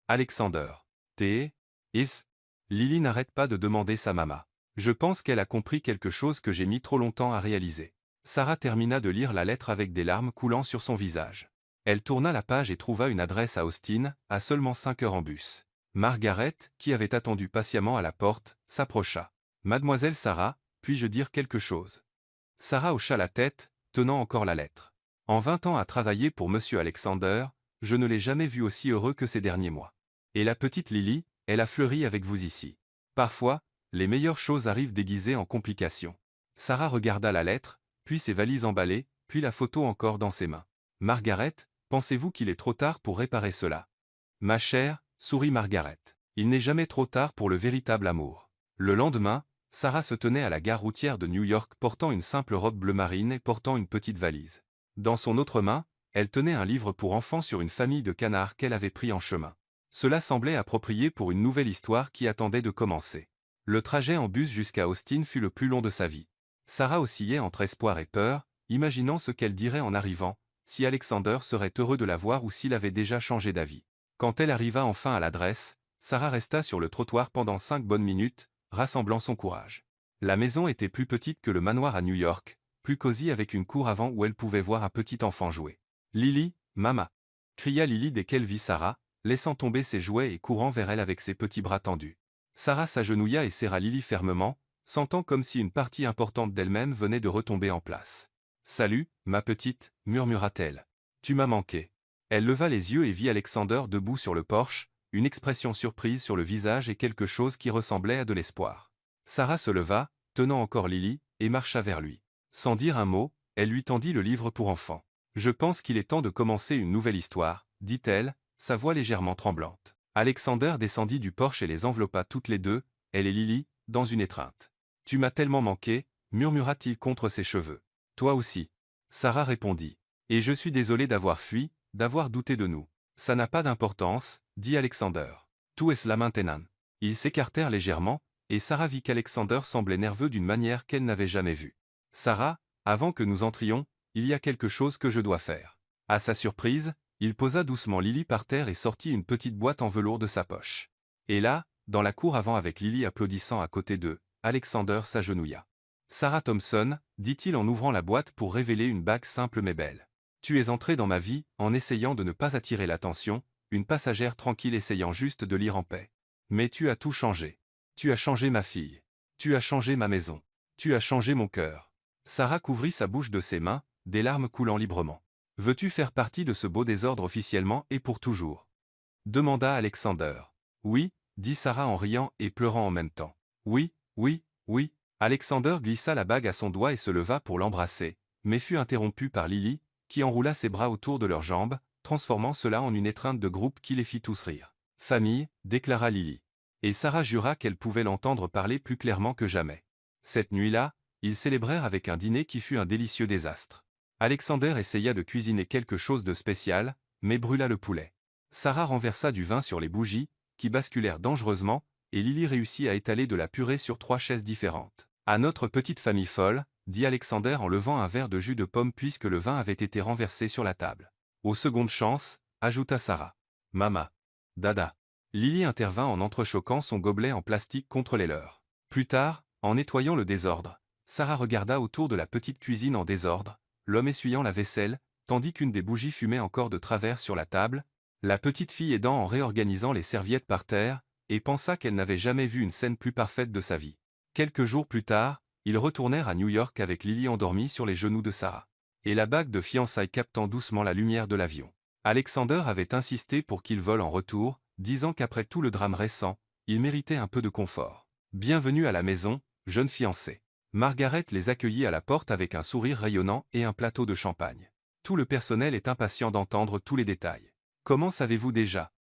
Alexander. Is. Lily n'arrête pas de demander sa maman. Je pense qu'elle a compris quelque chose que j'ai mis trop longtemps à réaliser. Sarah termina de lire la lettre avec des larmes coulant sur son visage. Elle tourna la page et trouva une adresse à Austin, à seulement 5 heures en bus. Margaret, qui avait attendu patiemment à la porte, s'approcha. « Mademoiselle Sarah, puis-je dire quelque chose ?» Sarah hocha la tête, tenant encore la lettre. « En 20 ans à travailler pour Monsieur Alexander, je ne l'ai jamais vu aussi heureux que ces derniers mois. Et la petite Lily, elle a fleuri avec vous ici. Parfois, les meilleures choses arrivent déguisées en complications. » Sarah regarda la lettre, puis ses valises emballées, puis la photo encore dans ses mains. « Margaret, pensez-vous qu'il est trop tard pour réparer cela ?» Ma chère, sourit Margaret. Il n'est jamais trop tard pour le véritable amour. Le lendemain, Sarah se tenait à la gare routière de New York portant une simple robe bleu marine et portant une petite valise. Dans son autre main, elle tenait un livre pour enfants sur une famille de canards qu'elle avait pris en chemin. Cela semblait approprié pour une nouvelle histoire qui attendait de commencer. Le trajet en bus jusqu'à Austin fut le plus long de sa vie. Sarah oscillait entre espoir et peur, imaginant ce qu'elle dirait en arrivant, si Alexander serait heureux de la voir ou s'il avait déjà changé d'avis. Quand elle arriva enfin à l'adresse, Sarah resta sur le trottoir pendant 5 bonnes minutes, rassemblant son courage. La maison était plus petite que le manoir à New York, plus cosy avec une cour avant où elle pouvait voir un petit enfant jouer. « Lily, maman !» cria Lily dès qu'elle vit Sarah, laissant tomber ses jouets et courant vers elle avec ses petits bras tendus. Sarah s'agenouilla et serra Lily fermement, sentant comme si une partie importante d'elle-même venait de retomber en place. « Salut, ma petite » murmura-t-elle. « Tu m'as manqué. » Elle leva les yeux et vit Alexander debout sur le porche, une expression surprise sur le visage et quelque chose qui ressemblait à de l'espoir. Sarah se leva, tenant encore Lily, et marcha vers lui. Sans dire un mot, elle lui tendit le livre pour enfants. « Je pense qu'il est temps de commencer une nouvelle histoire, » dit-elle, sa voix légèrement tremblante. Alexander descendit du porche et les enveloppa toutes les deux, elle et Lily, dans une étreinte. « Tu m'as tellement manqué, » murmura-t-il contre ses cheveux. « Toi aussi. » Sarah répondit. « Et je suis désolé d'avoir fui, d'avoir douté de nous. »« Ça n'a pas d'importance, » dit Alexander. « Tout est cela maintenant. » Ils s'écartèrent légèrement, et Sarah vit qu'Alexander semblait nerveux d'une manière qu'elle n'avait jamais vue. « Sarah, avant que nous entrions, il y a quelque chose que je dois faire. » À sa surprise, il posa doucement Lily par terre et sortit une petite boîte en velours de sa poche. Et là, dans la cour avant avec Lily applaudissant à côté d'eux, Alexander s'agenouilla. « Sarah Thompson, » dit-il en ouvrant la boîte pour révéler une bague simple mais belle. « Tu es entrée dans ma vie, en essayant de ne pas attirer l'attention, une passagère tranquille essayant juste de lire en paix. Mais tu as tout changé. Tu as changé ma fille. Tu as changé ma maison. Tu as changé mon cœur. » Sarah couvrit sa bouche de ses mains, des larmes coulant librement. « Veux-tu faire partie de ce beau désordre officiellement et pour toujours ?» demanda Alexander. « Oui, » dit Sarah en riant et pleurant en même temps. « Oui, oui, oui. » Alexander glissa la bague à son doigt et se leva pour l'embrasser, mais fut interrompu par Lily, qui enroula ses bras autour de leurs jambes, transformant cela en une étreinte de groupe qui les fit tous rire. « Famille, » déclara Lily. Et Sarah jura qu'elle pouvait l'entendre parler plus clairement que jamais. Cette nuit-là, ils célébrèrent avec un dîner qui fut un délicieux désastre. Alexander essaya de cuisiner quelque chose de spécial, mais brûla le poulet. Sarah renversa du vin sur les bougies, qui basculèrent dangereusement, et Lily réussit à étaler de la purée sur 3 chaises différentes. « À notre petite famille folle, » dit Alexander en levant un verre de jus de pomme puisque le vin avait été renversé sur la table. « Aux secondes chances, » ajouta Sarah. « Mama. Dada. » Lily intervint en entrechoquant son gobelet en plastique contre les leurs. Plus tard, en nettoyant le désordre, Sarah regarda autour de la petite cuisine en désordre, l'homme essuyant la vaisselle, tandis qu'une des bougies fumait encore de travers sur la table, la petite fille aidant en réorganisant les serviettes par terre, et pensa qu'elle n'avait jamais vu une scène plus parfaite de sa vie. Quelques jours plus tard, ils retournèrent à New York avec Lily endormie sur les genoux de Sarah. Et la bague de fiançailles captant doucement la lumière de l'avion. Alexander avait insisté pour qu'ils volent en retour, disant qu'après tout le drame récent, il méritait un peu de confort. Bienvenue à la maison, jeune fiancée. Margaret les accueillit à la porte avec un sourire rayonnant et un plateau de champagne. Tout le personnel est impatient d'entendre tous les détails. Comment savez-vous déjà?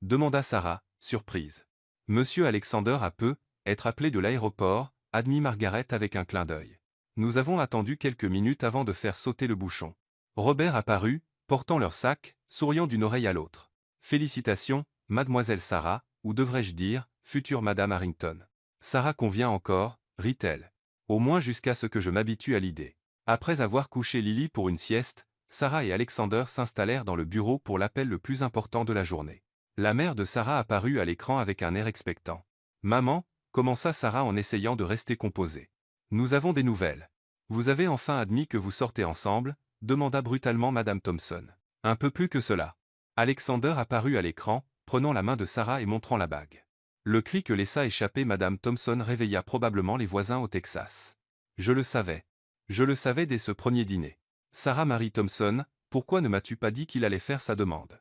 Demanda Sarah, surprise. Monsieur Alexander a peu, être appelé de l'aéroport, admit Margaret avec un clin d'œil. Nous avons attendu quelques minutes avant de faire sauter le bouchon. Robert apparut, portant leur sac, souriant d'une oreille à l'autre. Félicitations, mademoiselle Sarah, ou devrais-je dire, future madame Harrington. Sarah convient encore, rit-elle. Au moins jusqu'à ce que je m'habitue à l'idée. Après avoir couché Lily pour une sieste, Sarah et Alexander s'installèrent dans le bureau pour l'appel le plus important de la journée. La mère de Sarah apparut à l'écran avec un air expectant. « Maman » commença Sarah en essayant de rester composée. « Nous avons des nouvelles. Vous avez enfin admis que vous sortez ensemble » demanda brutalement Madame Thompson. « Un peu plus que cela. » Alexander apparut à l'écran, prenant la main de Sarah et montrant la bague. Le cri que laissa échapper Madame Thompson réveilla probablement les voisins au Texas. « Je le savais. Je le savais dès ce premier dîner. Sarah Marie Thompson, pourquoi ne m'as-tu pas dit qu'il allait faire sa demande? »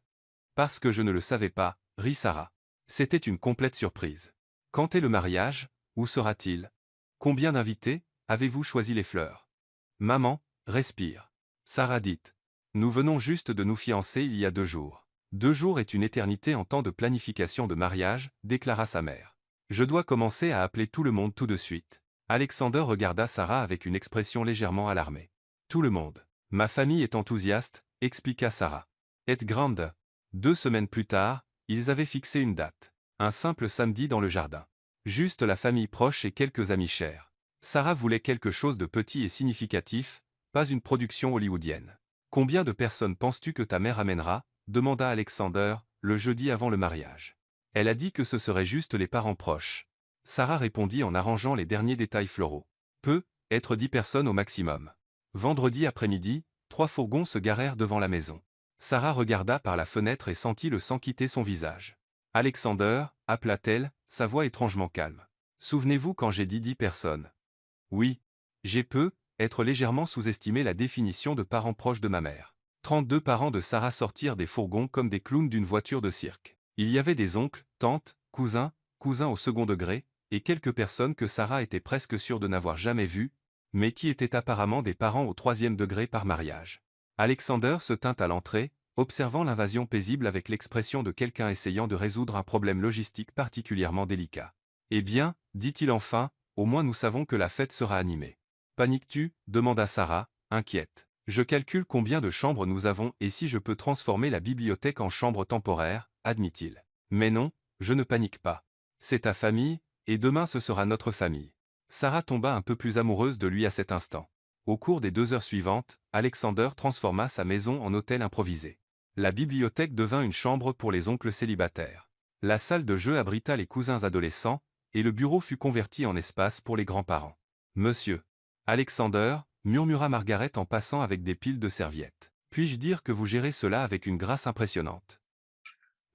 Parce que je ne le savais pas, rit Sarah. C'était une complète surprise. Quand est le mariage? Où sera-t-il? Combien d'invités? Avez-vous choisi les fleurs? Maman, respire. Sarah dit. Nous venons juste de nous fiancer il y a 2 jours. 2 jours est une éternité en temps de planification de mariage, déclara sa mère. Je dois commencer à appeler tout le monde tout de suite. Alexander regarda Sarah avec une expression légèrement alarmée. Tout le monde. Ma famille est enthousiaste, expliqua Sarah. Et grande. 2 semaines plus tard, ils avaient fixé une date. Un simple samedi dans le jardin. Juste la famille proche et quelques amis chers. Sarah voulait quelque chose de petit et significatif, pas une production hollywoodienne. Combien de personnes penses-tu que ta mère amènera? Demanda Alexander, le jeudi avant le mariage. Elle a dit que ce serait juste les parents proches. Sarah répondit en arrangeant les derniers détails floraux. Peu, être 10 personnes au maximum. Vendredi après-midi, 3 fourgons se garèrent devant la maison. Sarah regarda par la fenêtre et sentit le sang quitter son visage. Alexander, appela-t-elle, sa voix étrangement calme. Souvenez-vous quand j'ai dit 10 personnes. Oui. J'ai être légèrement sous-estimé la définition de parents proches de ma mère. 32 parents de Sarah sortirent des fourgons comme des clowns d'une voiture de cirque. Il y avait des oncles, tantes, cousins au second degré, et quelques personnes que Sarah était presque sûre de n'avoir jamais vues, mais qui étaient apparemment des parents au troisième degré par mariage. Alexander se tint à l'entrée, observant l'invasion paisible avec l'expression de quelqu'un essayant de résoudre un problème logistique particulièrement délicat. « Eh bien, dit-il enfin, au moins nous savons que la fête sera animée. »« Paniques-tu » demanda Sarah, inquiète. « Je calcule combien de chambres nous avons et si je peux transformer la bibliothèque en chambre temporaire, admit-il. Mais non, je ne panique pas. C'est ta famille, et demain ce sera notre famille. » Sarah tomba un peu plus amoureuse de lui à cet instant. Au cours des 2 heures suivantes, Alexander transforma sa maison en hôtel improvisé. La bibliothèque devint une chambre pour les oncles célibataires. La salle de jeu abrita les cousins adolescents, et le bureau fut converti en espace pour les grands-parents. « Monsieur Alexander, » murmura Margaret en passant avec des piles de serviettes. « Puis-je dire que vous gérez cela avec une grâce impressionnante ?»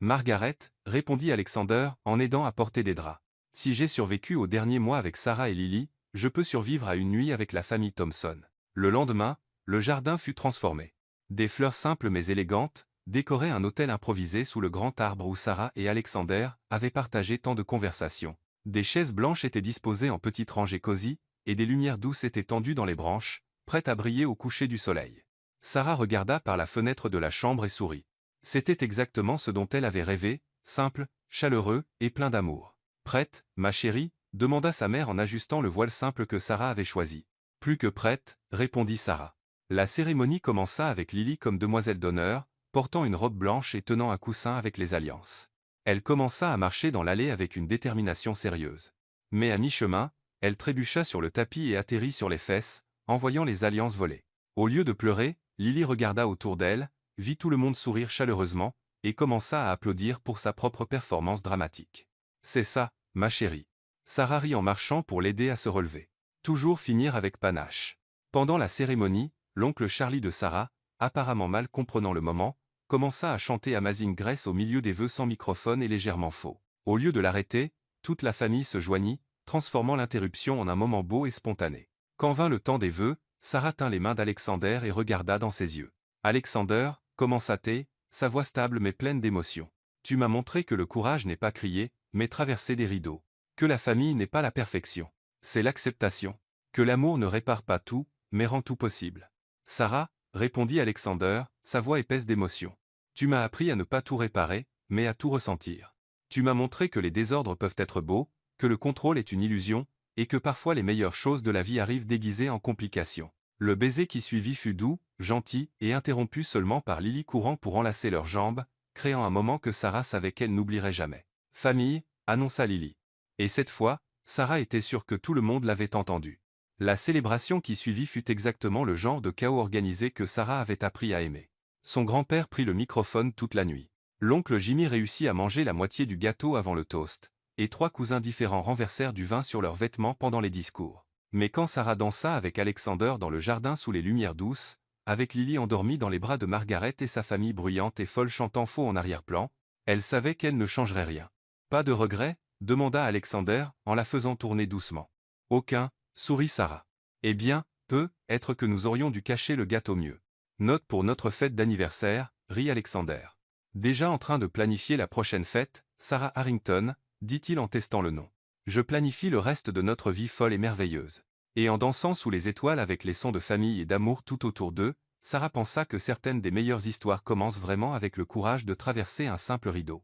Margaret, répondit Alexander en aidant à porter des draps. « Si j'ai survécu au dernier mois avec Sarah et Lily, je peux survivre à une nuit avec la famille Thompson. » Le lendemain, le jardin fut transformé. Des fleurs simples mais élégantes décoraient un hôtel improvisé sous le grand arbre où Sarah et Alexander avaient partagé tant de conversations. Des chaises blanches étaient disposées en petites rangées cosy, et des lumières douces étaient tendues dans les branches, prêtes à briller au coucher du soleil. Sarah regarda par la fenêtre de la chambre et sourit. C'était exactement ce dont elle avait rêvé, simple, chaleureux et plein d'amour. « Prête, ma chérie ?» demanda sa mère en ajustant le voile simple que Sarah avait choisi. « Plus que prête », répondit Sarah. La cérémonie commença avec Lily comme demoiselle d'honneur, portant une robe blanche et tenant un coussin avec les alliances. Elle commença à marcher dans l'allée avec une détermination sérieuse. Mais à mi-chemin, elle trébucha sur le tapis et atterrit sur les fesses, en voyant les alliances voler. Au lieu de pleurer, Lily regarda autour d'elle, vit tout le monde sourire chaleureusement, et commença à applaudir pour sa propre performance dramatique. « C'est ça, ma chérie. » Sarah rit en marchant pour l'aider à se relever. Toujours finir avec panache. Pendant la cérémonie, l'oncle Charlie de Sarah, apparemment mal comprenant le moment, commença à chanter Amazing Grace au milieu des vœux sans microphone et légèrement faux. Au lieu de l'arrêter, toute la famille se joignit, transformant l'interruption en un moment beau et spontané. Quand vint le temps des vœux, Sarah tint les mains d'Alexander et regarda dans ses yeux. « Alexander » commença-t-elle, sa voix stable mais pleine d'émotion. « Tu m'as montré que le courage n'est pas crier, mais traverser des rideaux. Que la famille n'est pas la perfection. C'est l'acceptation. Que l'amour ne répare pas tout, mais rend tout possible. » « Sarah » répondit Alexander, sa voix épaisse d'émotion. « Tu m'as appris à ne pas tout réparer, mais à tout ressentir. Tu m'as montré que les désordres peuvent être beaux, que le contrôle est une illusion, et que parfois les meilleures choses de la vie arrivent déguisées en complications. » Le baiser qui suivit fut doux, gentil et interrompu seulement par Lily courant pour enlacer leurs jambes, créant un moment que Sarah savait qu'elle n'oublierait jamais. « Famille » annonça Lily. Et cette fois, Sarah était sûre que tout le monde l'avait entendu. La célébration qui suivit fut exactement le genre de chaos organisé que Sarah avait appris à aimer. Son grand-père prit le microphone toute la nuit. L'oncle Jimmy réussit à manger la moitié du gâteau avant le toast, et 3 cousins différents renversèrent du vin sur leurs vêtements pendant les discours. Mais quand Sarah dansa avec Alexander dans le jardin sous les lumières douces, avec Lily endormie dans les bras de Margaret et sa famille bruyante et folle chantant faux en arrière-plan, elle savait qu'elle ne changerait rien. « Pas de regret ?» demanda Alexander en la faisant tourner doucement. « Aucun » sourit Sarah. « Eh bien, peut-être que nous aurions dû cacher le gâteau mieux. Note pour notre fête d'anniversaire, » rit Alexander. Déjà en train de planifier la prochaine fête, Sarah Harrington, dit-il en testant le nom. Je planifie le reste de notre vie folle et merveilleuse. Et en dansant sous les étoiles avec les sons de famille et d'amour tout autour d'eux, Sarah pensa que certaines des meilleures histoires commencent vraiment avec le courage de traverser un simple rideau.